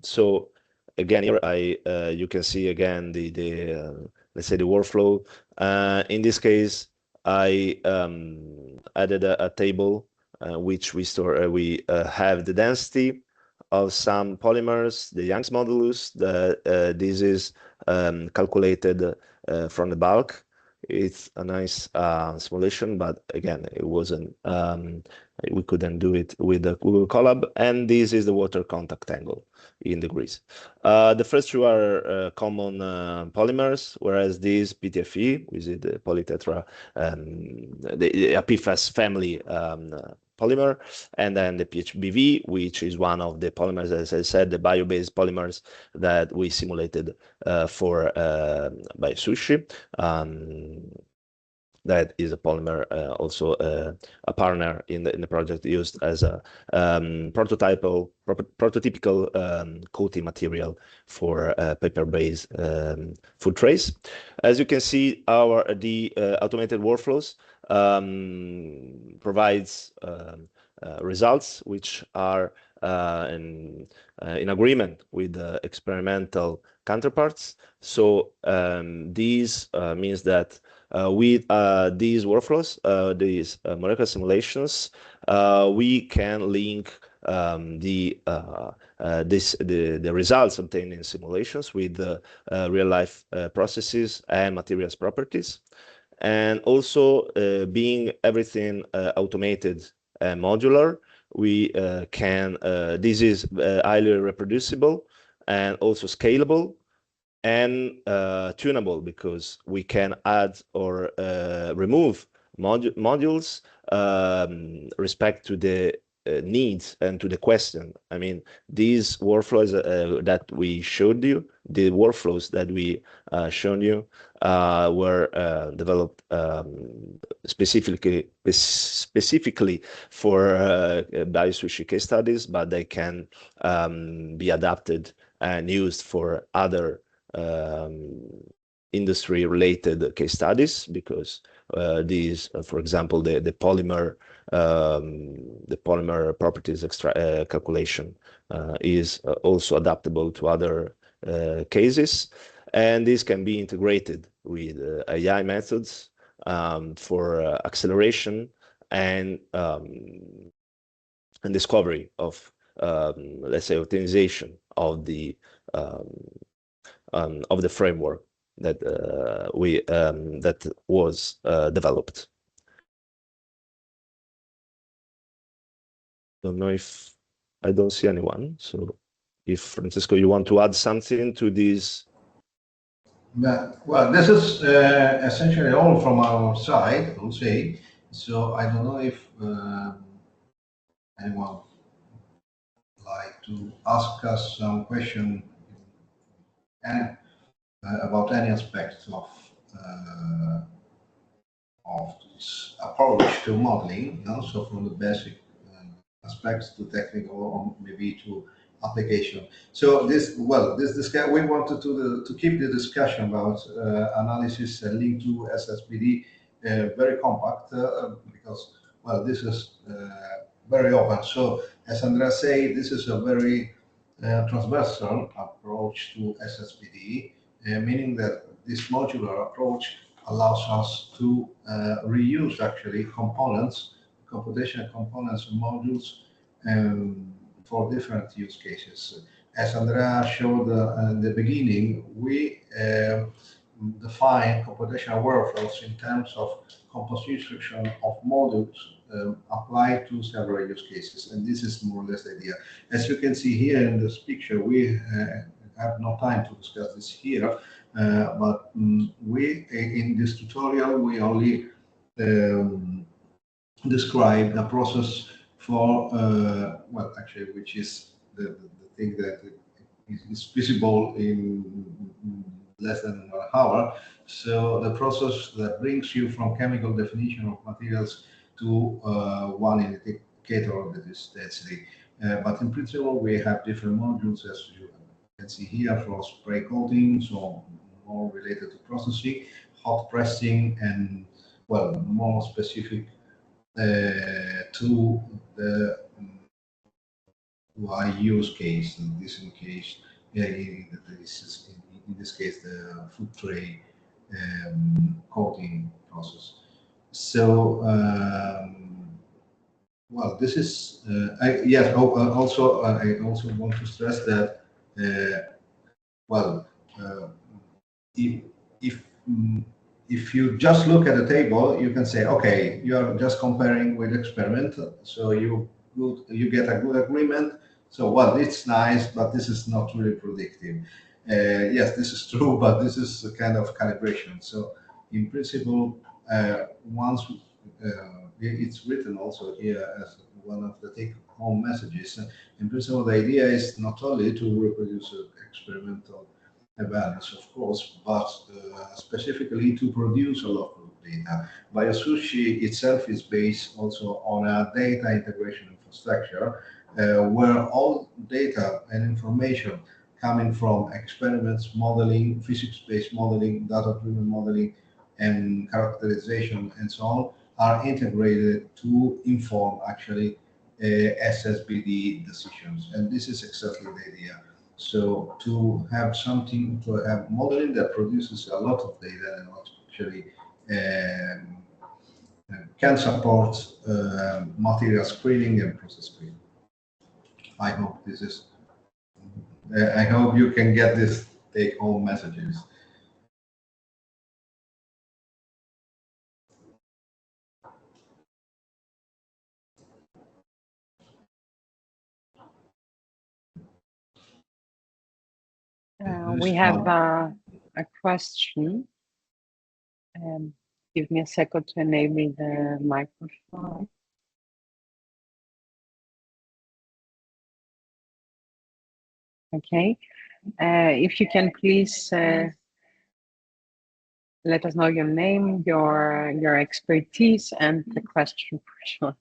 Speaker 2: So again, here you can see again the let's say the workflow. In this case, I added a table which we store. We have the density of some polymers, the Young's modulus. This is calculated from the bulk. It's a nice simulation, but again, it wasn't. We couldn't do it with the Google Colab. And this is the water contact angle in degrees. The first two are common polymers, whereas this PTFE, which is the polytetra, the PFAS family polymer, and then the PHBV, which is one of the polymers, as I said, the bio-based polymers that we simulated for BIO-SUSHY. That is a polymer, also a partner in the project, used as a prototypical coating material for paper-based food trays. As you can see, the automated workflows provides results which are in agreement with the experimental counterparts. So these means that with these workflows, these molecular simulations, we can link the results obtained in simulations with the real-life processes and materials properties. And also, being everything automated and modular, we can, this is highly reproducible and also scalable and tunable, because we can add or remove modules respect to the needs and to the question. I mean, these workflows that we showed you, the workflows that we shown you were developed specifically for BIO-SUSHY case studies, but they can be adapted and used for other industry-related case studies, because these, for example, the polymer properties calculation is also adaptable to other cases, and this can be integrated with AI methods for acceleration and discovery of, let's say, optimization of the framework that that was developed. Don't know if I don't see anyone. So, if Francesco, you want to add something to this?
Speaker 3: Well, this is essentially all from our side, I would say. So I don't know if anyone would like to ask us some question about any aspect of this approach to modeling. So from the basic aspects to technical, or maybe to application. So this discussion, we wanted to keep the discussion about analysis linked to SSbD very compact, because, well, this is very open. So as Andrea said, this is a very transversal approach to SSbD, meaning that this modular approach allows us to reuse actually components, computational components and modules for different use cases. As Andrea showed in the beginning, we define computational workflows in terms of composition of modules applied to several use cases, and this is more or less the idea. As you can see here in this picture, we have no time to discuss this here, but we, in this tutorial, we only describe a process for, well, actually, which is the thing that is visible in less than 1 hour. So the process that brings you from chemical definition of materials to one indicator of the density. But in principle, we have different modules, as you can see here, for spray coating, so more related to processing, hot pressing, and, well, more specific to the use case. In this case, in this case, the food tray coating process. So, well, this is yes. Also, I also want to stress that, well, if if you just look at the table, you can say, okay, you are just comparing with experiment, so you get a good agreement. So, well, it's nice, but this is not really predictive. Yes, this is true, but this is a kind of calibration. So, in principle, once it's written also here as one of the take-home messages. In principle, the idea is not only to reproduce experimental values, of course, but specifically to produce a lot of data. BIO-SUSHY itself is based also on a data integration infrastructure where all data and information coming from experiments, modeling, physics-based modeling, data-driven modeling, and characterization, and so on, are integrated to inform actually SSbD decisions. And this is exactly the idea. So to have something, to have modeling that produces a lot of data and actually can support material screening and process screening. I hope this is, I hope you can get this take-home messages.
Speaker 1: We have a question. Give me a second to enable the microphone. Okay. If you can please let us know your name, your expertise, and the question for sure.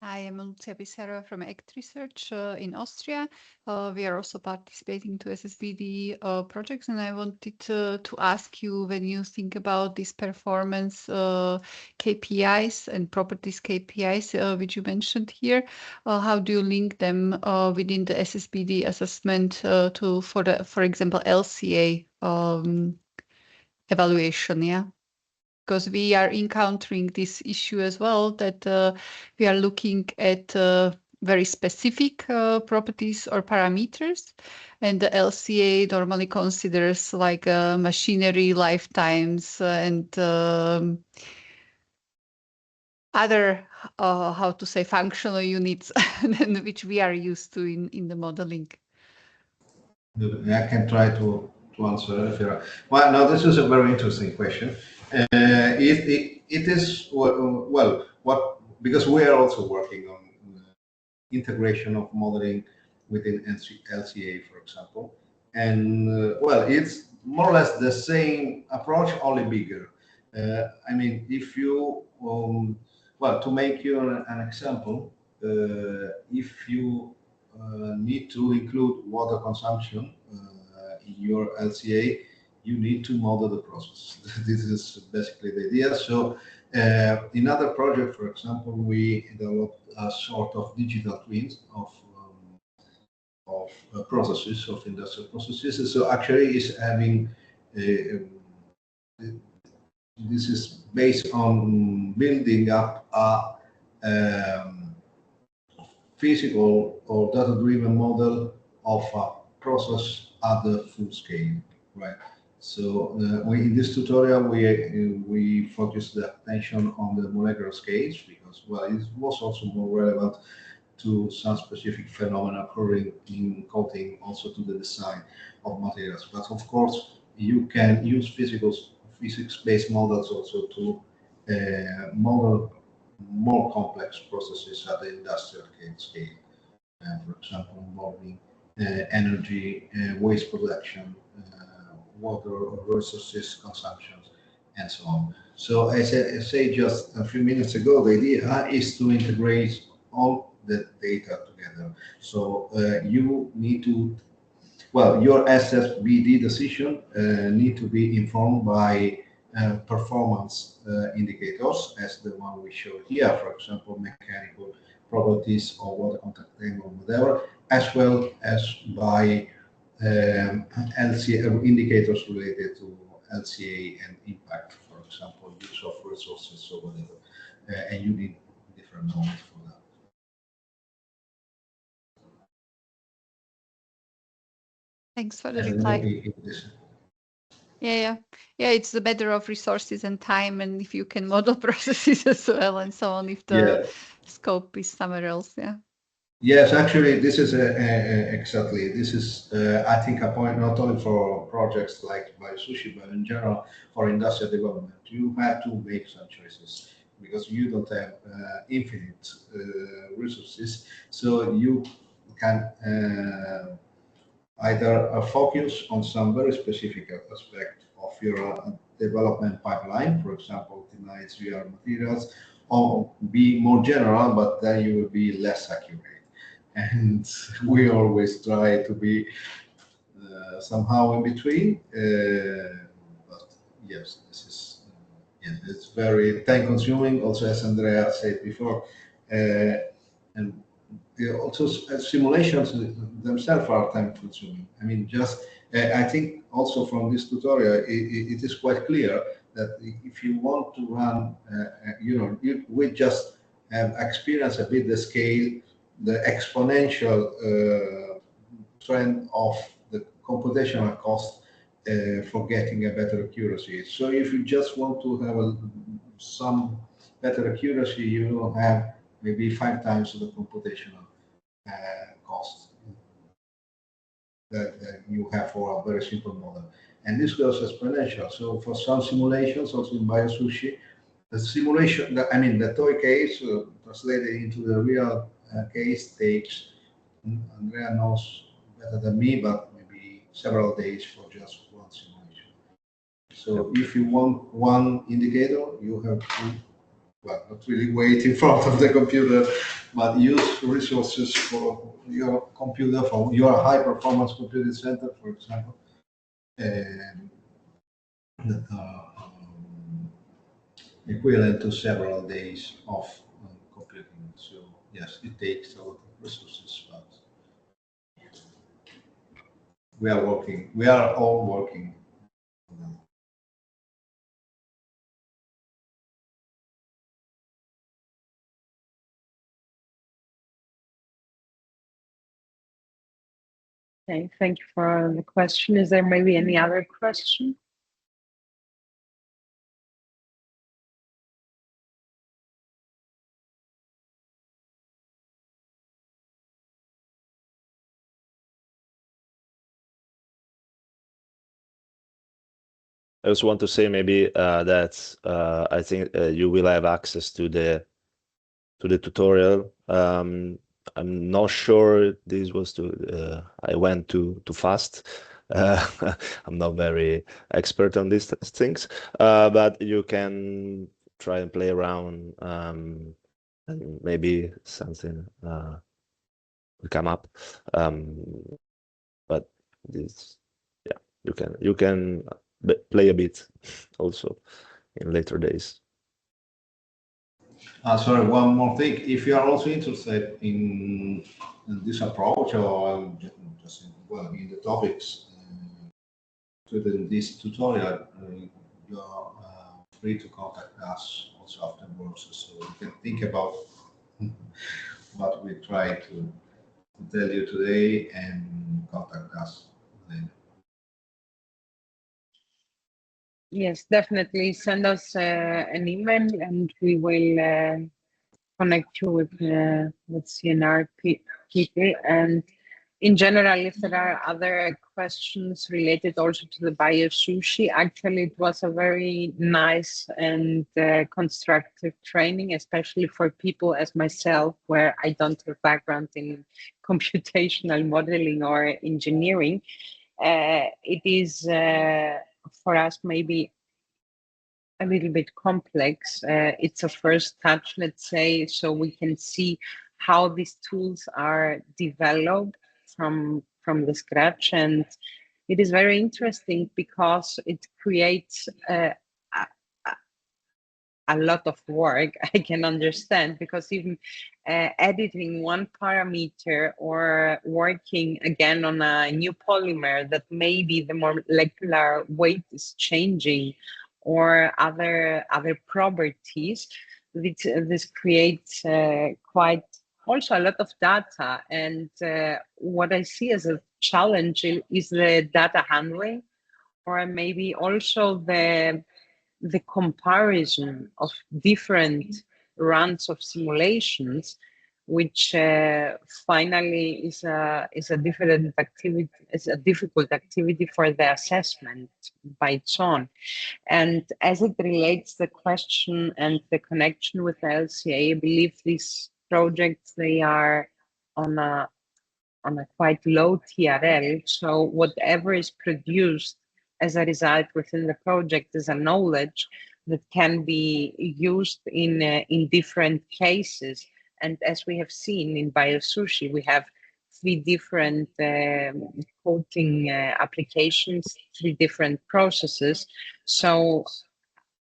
Speaker 4: I am Lucia Bissera from ACT Research in Austria. We are also participating to SSbD projects, and I wanted to ask you, when you think about these performance KPIs and properties KPIs, which you mentioned here, how do you link them within the SSbD assessment to, for example, LCA evaluation? Yeah. Because we are encountering this issue as well, that we are looking at very specific properties or parameters, and the LCA normally considers like machinery lifetimes and other, how to say, functional units than which we are used to in the modeling.
Speaker 3: I can try to answer. Well, now this is a very interesting question. It is, well, because we are also working on integration of modeling within LCA, for example, and well, it's more or less the same approach, only bigger. I mean, if you well, to make you an example, if you need to include water consumption in your LCA, you need to model the process. This is basically the idea. So in other projects, for example, we developed a sort of digital twins of processes, of industrial processes. So actually is having, this is based on building up a physical or data-driven model of a process at the full scale, right? So in this tutorial, we focused the attention on the molecular scales because, well, it was also more relevant to some specific phenomena occurring in coating, also to the design of materials. But of course, you can use physics-based models also to model more complex processes at the industrial scale. For example, involving energy, waste production, water resources consumptions, and so on. So as I said just a few minutes ago, the idea is to integrate all the data together. So you need to, well, your SSbD decision need to be informed by performance indicators, as the one we show here, for example, mechanical properties or water contact angle, whatever, as well as by LCA indicators related to LCA and impact, for example, use of resources or whatever, and you need different knowledge for that.
Speaker 4: Thanks for the reply. Yeah. It's the matter of resources and time, and if you can model processes as well, and so on. If the scope is somewhere else,
Speaker 3: Yes, actually, this is exactly. This is, I think, a point not only for projects like BIO-SUSHY, but in general for industrial development. You have to make some choices because you don't have infinite resources, so you can either focus on some very specific aspect of your development pipeline, for example, tonight's VR materials, or be more general, but then you will be less accurate. And we always try to be somehow in between. But yes, this is it's very time consuming. Also, as Andrea said before, and also simulations themselves are time consuming. I mean, just I think also from this tutorial, it is quite clear that if you want to run, we just have experienced a bit the scale, the exponential trend of the computational cost for getting a better accuracy. So if you just want to have some better accuracy, you will have maybe 5 times the computational cost that you have for a very simple model. And this goes exponential. So for some simulations, also in BIO-SUSHY, the simulation, the toy case translated into the real case takes, Andrea knows better than me, but maybe several days for just one simulation. So if you want one indicator, you have to, well, not really wait in front of the computer, but use resources for your computer, for your high-performance computing center, for example, and that are equivalent to several days of computing. So yes, it takes a lot of resources, but we are working. We are all working.
Speaker 1: Okay, thank you for the question. Is there maybe any other question?
Speaker 2: I just want to say maybe that I think you will have access to the tutorial. I'm not sure this was I went too fast. I'm not very expert on these things, but you can try and play around, and maybe something will come up. But this, yeah, you can play a bit also in later days.
Speaker 3: Sorry, one more thing. If you are also interested in this approach or just in the topics within this tutorial, you are free to contact us also afterwards, so you can think about what we try to tell you today and contact us later.
Speaker 1: Yes, definitely send us an email and we will connect you with CNR people. And in general, if there are other questions related also to the BIO-SUSHY, actually it was a very nice and constructive training, especially for people as myself, where I don't have background in computational modeling or engineering. It is for us maybe a little bit complex. It's a first touch, let's say, so we can see how these tools are developed from the scratch. And it is very interesting because it creates a lot of work. I can understand, because even editing one parameter or working again on a new polymer that maybe the molecular weight is changing or other properties, this creates quite also a lot of data. And what I see as a challenge is the data handling, or maybe also the comparison of different runs of simulations, which finally is a different activity, is a difficult activity for the assessment by its own. And as it relates the question and the connection with the LCA, I believe these projects, they are on a quite low TRL. So whatever is produced as a result within the project is a knowledge that can be used in different cases. And as we have seen in BIO-SUSHY, we have 3 different coating applications, 3 different processes. So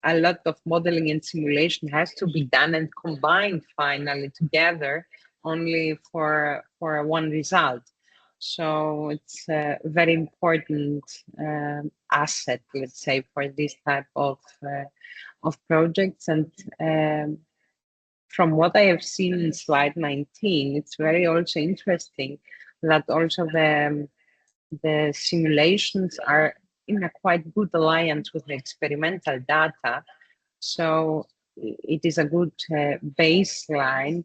Speaker 1: a lot of modeling and simulation has to be done and combined finally together only for one result. So it's a very important asset, let's say, for this type of projects. And from what I have seen in slide 19, it's very also interesting that also the simulations are in a quite good alliance with the experimental data. So it is a good baseline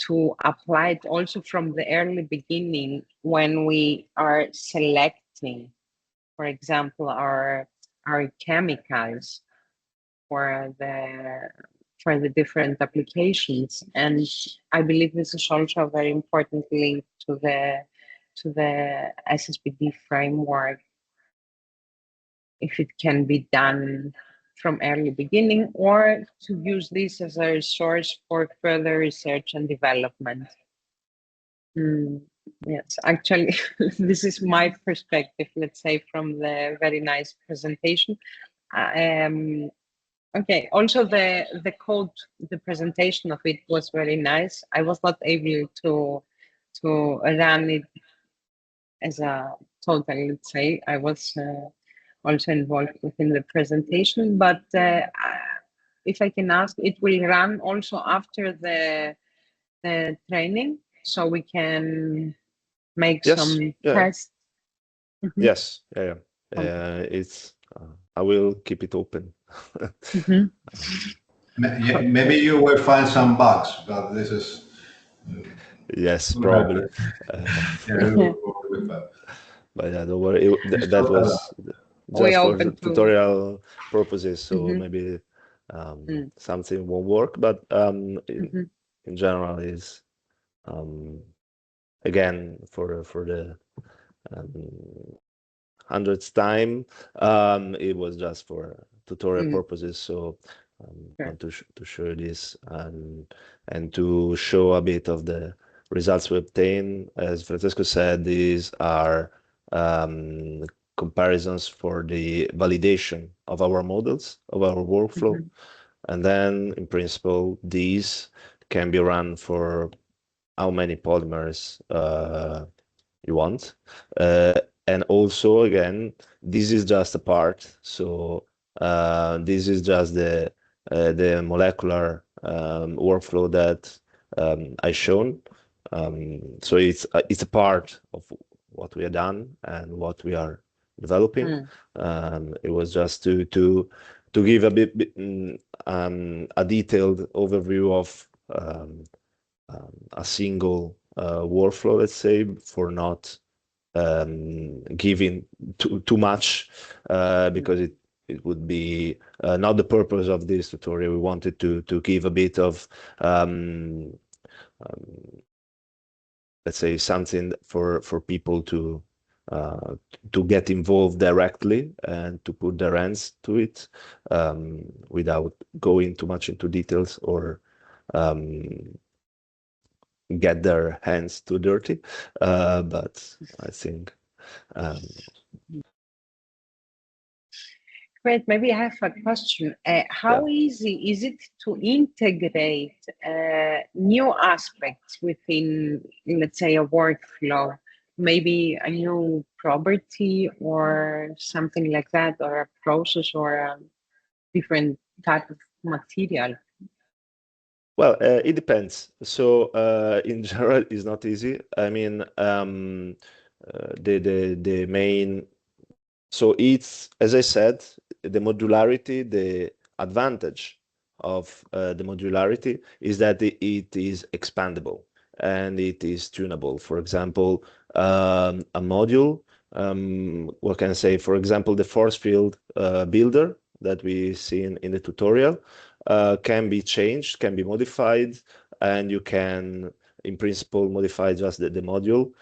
Speaker 1: to apply it also from the early beginning when we are selecting, for example, our chemicals for the different applications. And I believe this is also a very important link to the SSbD framework, if it can be done from early beginning, or to use this as a resource for further research and development. Yes, actually, this is my perspective, let's say, from the very nice presentation. Okay, also the code, the presentation of it was very nice. I was not able to run it as a total, let's say. I was also involved within the presentation, but if I can ask, it will run also after the training, so we can make some tests.
Speaker 2: Yes, it's I will keep it open.
Speaker 3: Maybe you will find some bugs, but this is
Speaker 2: yes, probably. But yeah, don't worry. That was just for the tutorial purposes, so maybe something won't work. But in general, is again for the 100th time, it was just for tutorial purposes. So I want to show this and to show a bit of the results we obtain. As Francesco said, these are comparisons for the validation of our models, of our workflow. And then in principle, these can be run for how many polymers you want. And also, again, this is just a part. So this is just the molecular workflow that I shown. So it's a part of what we have done and what we are developing. It was just to give a bit a detailed overview of a single workflow, let's say, for not giving too much, because it would be not the purpose of this tutorial. We wanted to give a bit of let's say something for people to get involved directly and to put their hands to it, without going too much into details or get their hands too dirty. But I think
Speaker 1: great. Maybe I have a question. How easy is it to integrate new aspects within, let's say, a workflow? Maybe a new property or something like that, or a process or a different type of material?
Speaker 2: Well, it depends. So in general, it's not easy. I mean, the main So it's, as I said, the modularity, the advantage of the modularity is that it is expandable and it is tunable. For example, a module, what can I say? For example, the force field builder that we see in the tutorial can be changed, can be modified, and you can, in principle, modify just the module,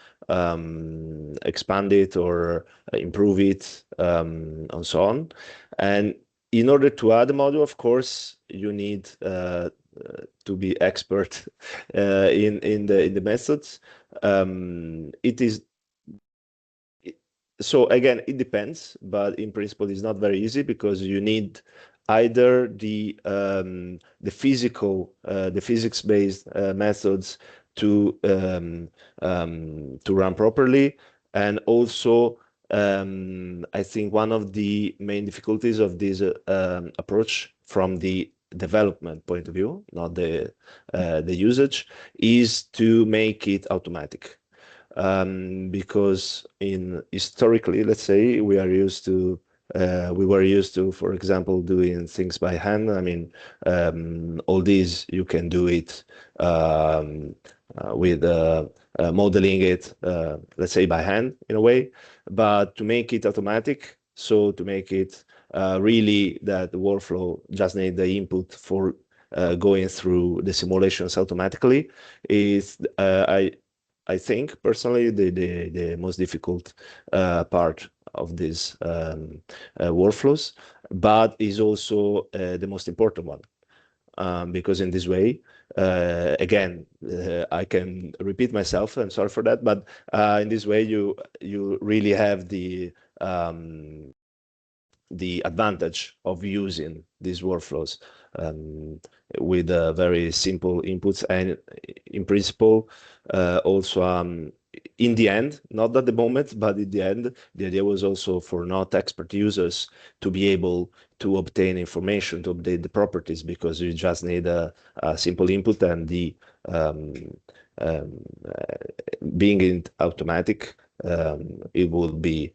Speaker 2: expand it or improve it, and so on. And in order to add a module, of course, you need to be expert in the methods. It is so again, it depends, but in principle, it's not very easy because you need either the physics-based methods to run properly, and also I think one of the main difficulties of this approach from the development point of view, not the usage, is to make it automatic. Because historically, let's say, we were used to, for example, doing things by hand. I mean, all these you can do it with modeling it, let's say, by hand in a way, but to make it automatic, so to make it really that the workflow just need the input for going through the simulations automatically, is I think personally the most difficult part of these workflows, but is also the most important one, because in this way, again, I can repeat myself, I'm sorry for that, but in this way you really have the advantage of using these workflows with very simple inputs, and in principle also in the end, not at the moment, but in the end, the idea was also for not expert users to be able to obtain information, to update the properties, because you just need a simple input, and the being it automatic, it would be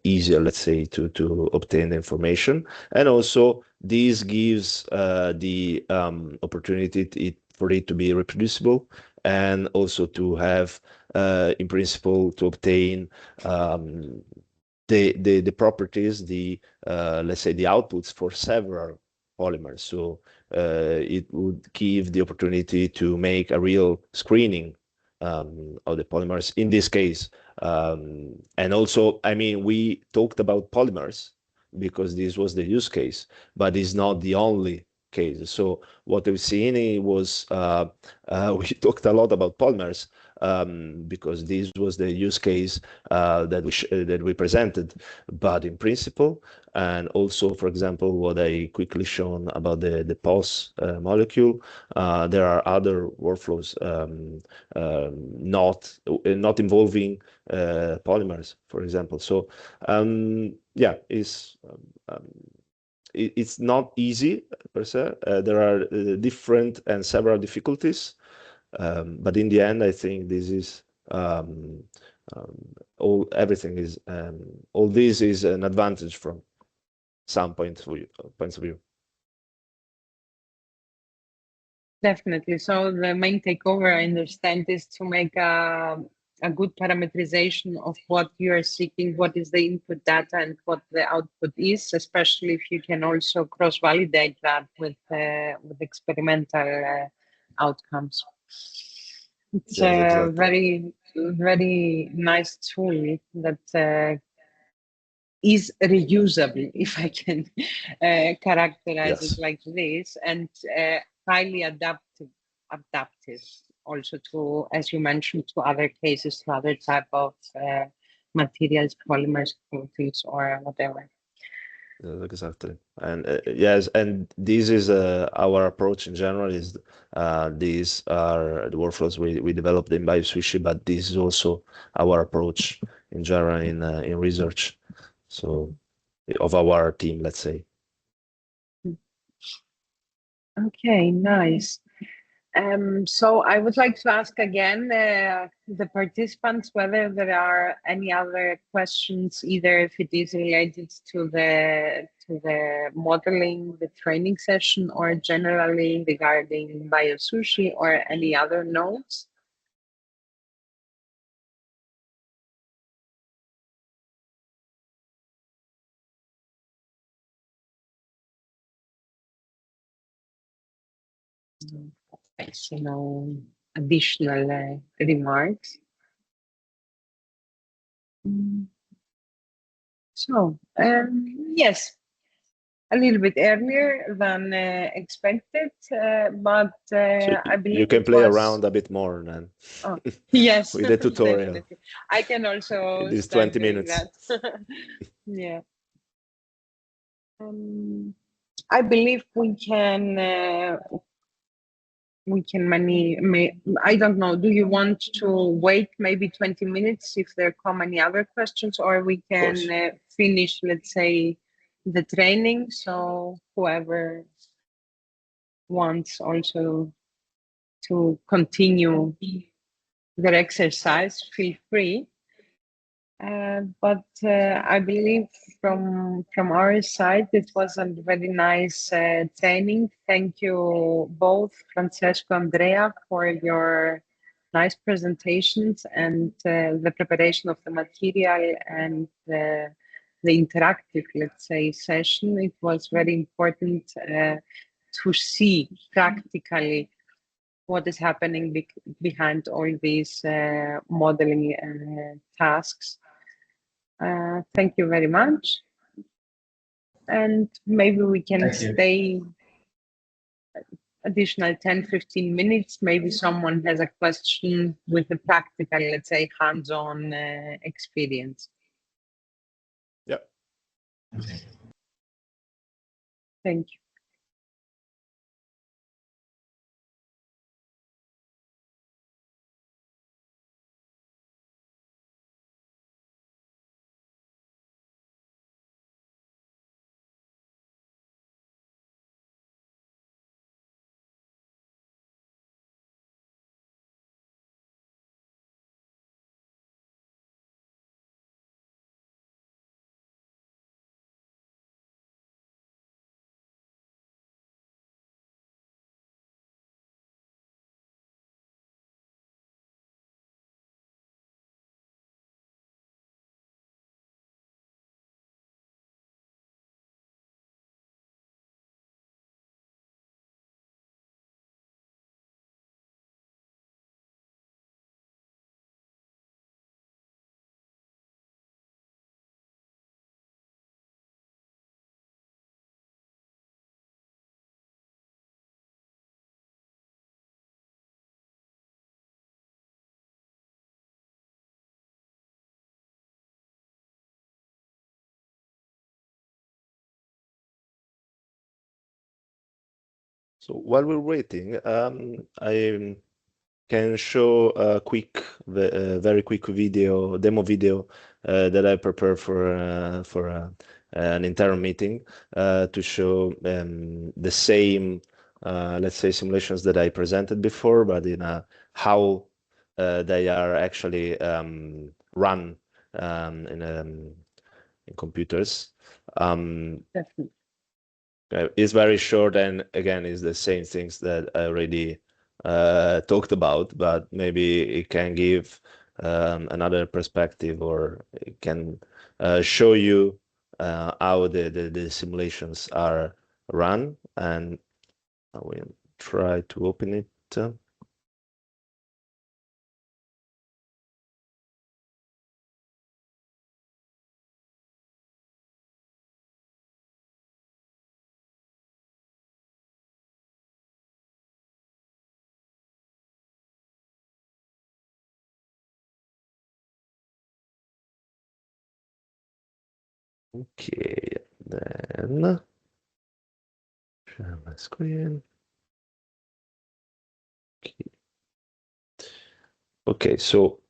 Speaker 2: easier, let's say, to obtain the information. And also this gives the opportunity for it to be reproducible, and also to have in principle to obtain the properties, let's say the outputs for several polymers. So it would give the opportunity to make a real screening of the polymers in this case. And also, I mean, we talked about polymers because this was the use case, but it's not the only case. So what we've seen was we talked a lot about polymers because this was the use case that we presented. But in principle, and also, for example, what I quickly shown about the POS molecule, there are other workflows not involving polymers, for example. So yeah, it's not easy per se. There are different and several difficulties, but in the end, I think this is all this is an advantage from some points of view.
Speaker 1: Definitely. So the main takeover, I understand, is to make a good parameterization of what you are seeking, what is the input data and what the output is, especially if you can also cross-validate that with experimental outcomes. It's a very, very nice tool that is reusable, if I can characterize it like this, and highly adaptive also to, as you mentioned, to other cases, to other type of materials, polymers, coatings, or whatever.
Speaker 2: Exactly. And yes, and this is our approach in general. Is these are the workflows we developed in BIO-SUSHY, but this is also our approach in general in research. So of our team, let's say.
Speaker 1: Okay, nice. So I would like to ask again the participants whether there are any other questions, either if it is related to the modeling, the training session, or generally regarding BIO-SUSHY or any other notes. I see no additional remarks. So, yes, a little bit earlier than expected, but
Speaker 2: So
Speaker 1: I believe
Speaker 2: you can
Speaker 1: it
Speaker 2: play
Speaker 1: was...
Speaker 2: around a bit more then.
Speaker 1: Oh, yes,
Speaker 2: with the tutorial.
Speaker 1: definitely. I can also
Speaker 2: It is
Speaker 1: start
Speaker 2: 20
Speaker 1: doing
Speaker 2: minutes.
Speaker 1: that. Yeah. I believe we can I don't know, do you want to wait maybe 20 minutes if there come any other questions, or we can finish, let's say, the training, so whoever wants also to continue their exercise, feel free. But I believe from our side, it was a very nice training. Thank you both, Francesco and Andrea, for your nice presentations and the preparation of the material and the interactive, let's say, session. It was very important to see practically what is happening behind all these modeling tasks. Thank you very much. And maybe we can stay additional 10-15 minutes. Maybe someone has a question with a practical, let's say, hands-on experience.
Speaker 2: Yeah.
Speaker 3: Okay.
Speaker 1: Thank you.
Speaker 2: So while we're waiting, I can show a quick, very quick demo video that I prepared for an entire meeting to show the same, let's say, simulations that I presented before, but in how they are actually run in computers.
Speaker 1: Definitely.
Speaker 2: It's very short, and again, it's the same things that I already talked about, but maybe it can give another perspective, or it can show you how the simulations are run. And I will try to open it. Okay, then share my screen. Okay, so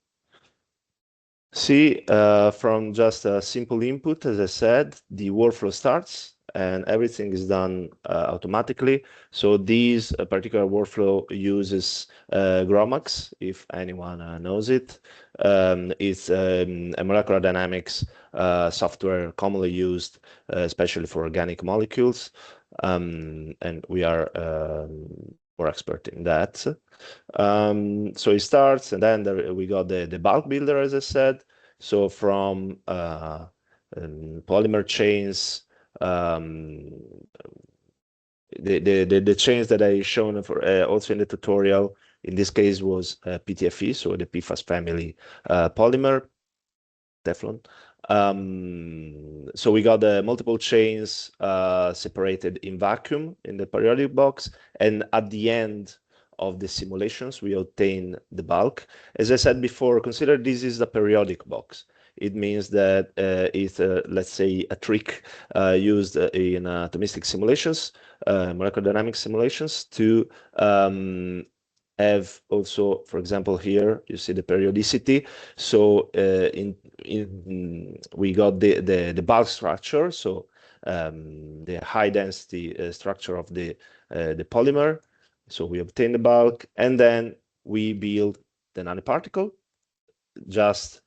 Speaker 2: see, from just a simple input, as I said, the workflow starts, and everything is done automatically. So this particular workflow uses GROMACS, if anyone knows it. It's a molecular dynamics software commonly used, especially for organic molecules, and we are more expert in that. So it starts, and then we got the bulk builder, as I said. So from polymer chains, the chains that I shown for also in the tutorial, in this case was PTFE, so the PFAS family polymer, Teflon. So we got the multiple chains separated in vacuum in the periodic box, and at the end of the simulations, we obtain the bulk. As I said before, consider this is a periodic box. It means that it's, let's say, a trick used in atomistic simulations, molecular dynamics simulations, to have also, for example, here you see the periodicity. So we got the bulk structure, so the high density structure of the polymer. So we obtain the bulk, and then we build the nanoparticle, just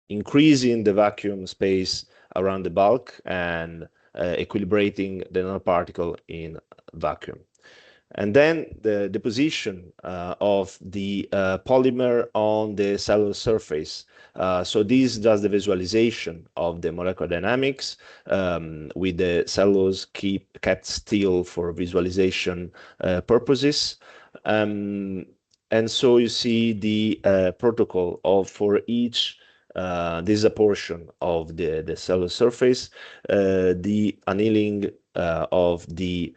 Speaker 2: increasing the vacuum space around the bulk and equilibrating the nanoparticle in vacuum. And then the deposition of the polymer on the cellulose surface. So this is just the visualization of the molecular dynamics with the cellulose kept still for visualization purposes. And so you see the protocol for each. This is a portion of the cellulose surface, the annealing of the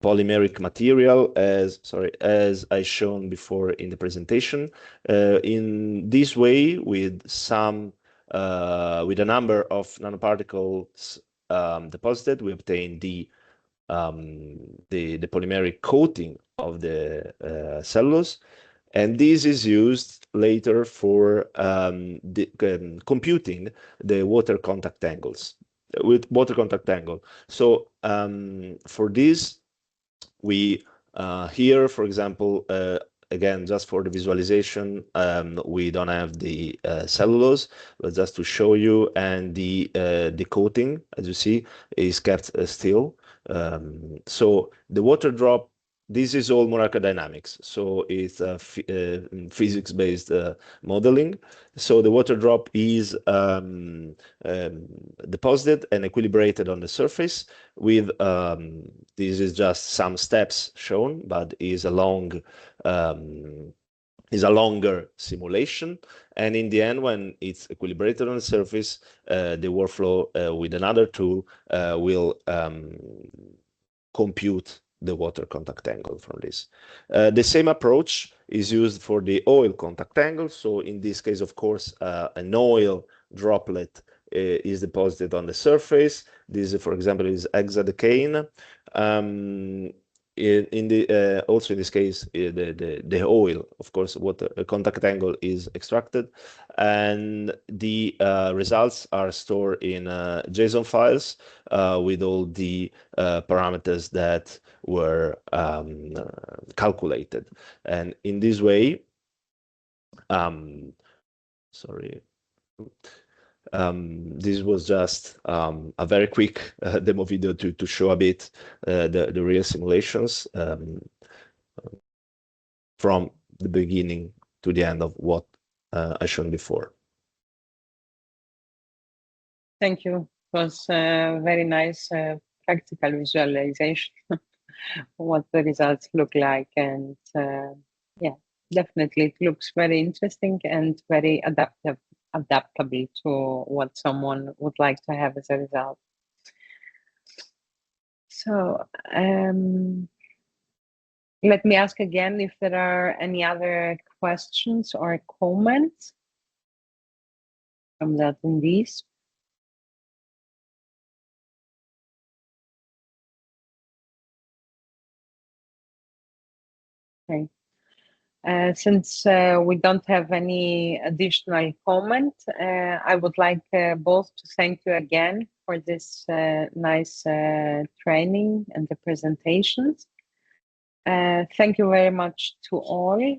Speaker 2: polymeric material, as I shown before in the presentation. In this way, with a number of nanoparticles deposited, we obtain the polymeric coating of the cellulose. And this is used later for computing the water contact angles with water contact angle. So for this, we here, for example, again, just for the visualization, we don't have the cellulose, but just to show you, and the coating, as you see, is kept still. So the water drop, this is all molecular dynamics, so it's physics-based modeling. So the water drop is deposited and equilibrated on the surface with, this is just some steps shown, but is a longer simulation. And in the end, when it's equilibrated on the surface, the workflow with another tool will compute the water contact angle from this. The same approach is used for the oil contact angle. So in this case, of course, an oil droplet is deposited on the surface. This, for example, is hexadecane. Also in this case, the oil, of course, water contact angle is extracted, and the results are stored in JSON files with all the parameters that were calculated. And in this way, sorry. This was just a very quick demo video to show a bit the real simulations from the beginning to the end of what I shown before.
Speaker 1: Thank you. It was very nice practical visualization what the results look like, and yeah, definitely it looks very interesting and very adaptable to what someone would like to have as a result. So let me ask again if there are any other questions or comments from the attendees. Okay. Since we don't have any additional comment, I would like both to thank you again for this nice training and the presentations. Thank you very much to all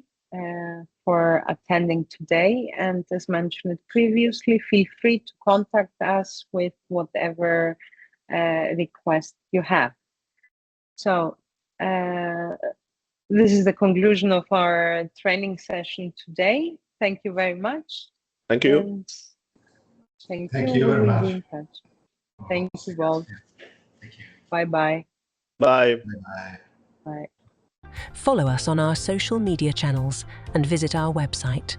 Speaker 1: for attending today. And as mentioned previously, feel free to contact us with whatever request you have. So this is the conclusion of our training session today. Thank you very much.
Speaker 2: Thank you.
Speaker 1: And thank
Speaker 3: Thank
Speaker 1: you.
Speaker 3: you very
Speaker 1: We will
Speaker 3: much.
Speaker 1: be in touch. Thank you both.
Speaker 3: Thank you.
Speaker 1: Bye-bye.
Speaker 2: Bye.
Speaker 3: Bye-bye.
Speaker 1: Bye.
Speaker 5: Follow us on our social media channels and visit our website.